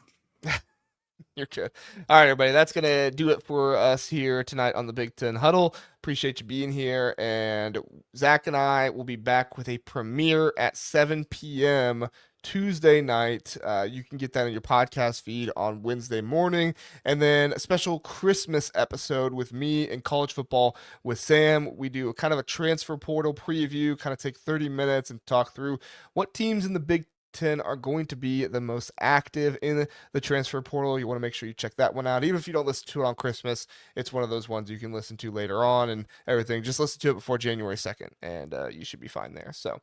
You're good. All right, everybody. That's going to do it for us here tonight on the Big Ten Huddle. Appreciate you being here. And Zach and I will be back with a premiere at 7 p.m. Tuesday night. You can get that in your podcast feed on Wednesday morning. And then a special Christmas episode with me and college football with Sam. We do a kind of a transfer portal preview, kind of take 30 minutes and talk through what teams in the Big Ten are going to be the most active in the transfer portal. You want to make sure you check that one out. Even if you don't listen to it on Christmas, it's one of those ones you can listen to later on and everything. Just listen to it before January 2nd, and you should be fine there. So,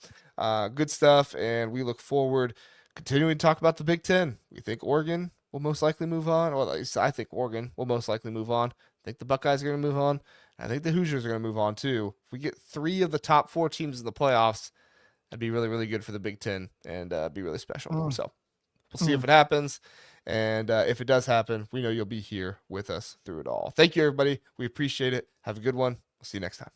good stuff, and we look forward continuing to talk about the Big Ten. We think Oregon will most likely move on, or at least I think Oregon will most likely move on. I think the Buckeyes are going to move on. I think the Hoosiers are going to move on too. If we get 3 of the top 4 teams in the playoffs, that'd be really, really good for the Big Ten and be really special. Mm. So we'll see if it happens. And if it does happen, we know you'll be here with us through it all. Thank you, everybody. We appreciate it. Have a good one. We'll see you next time.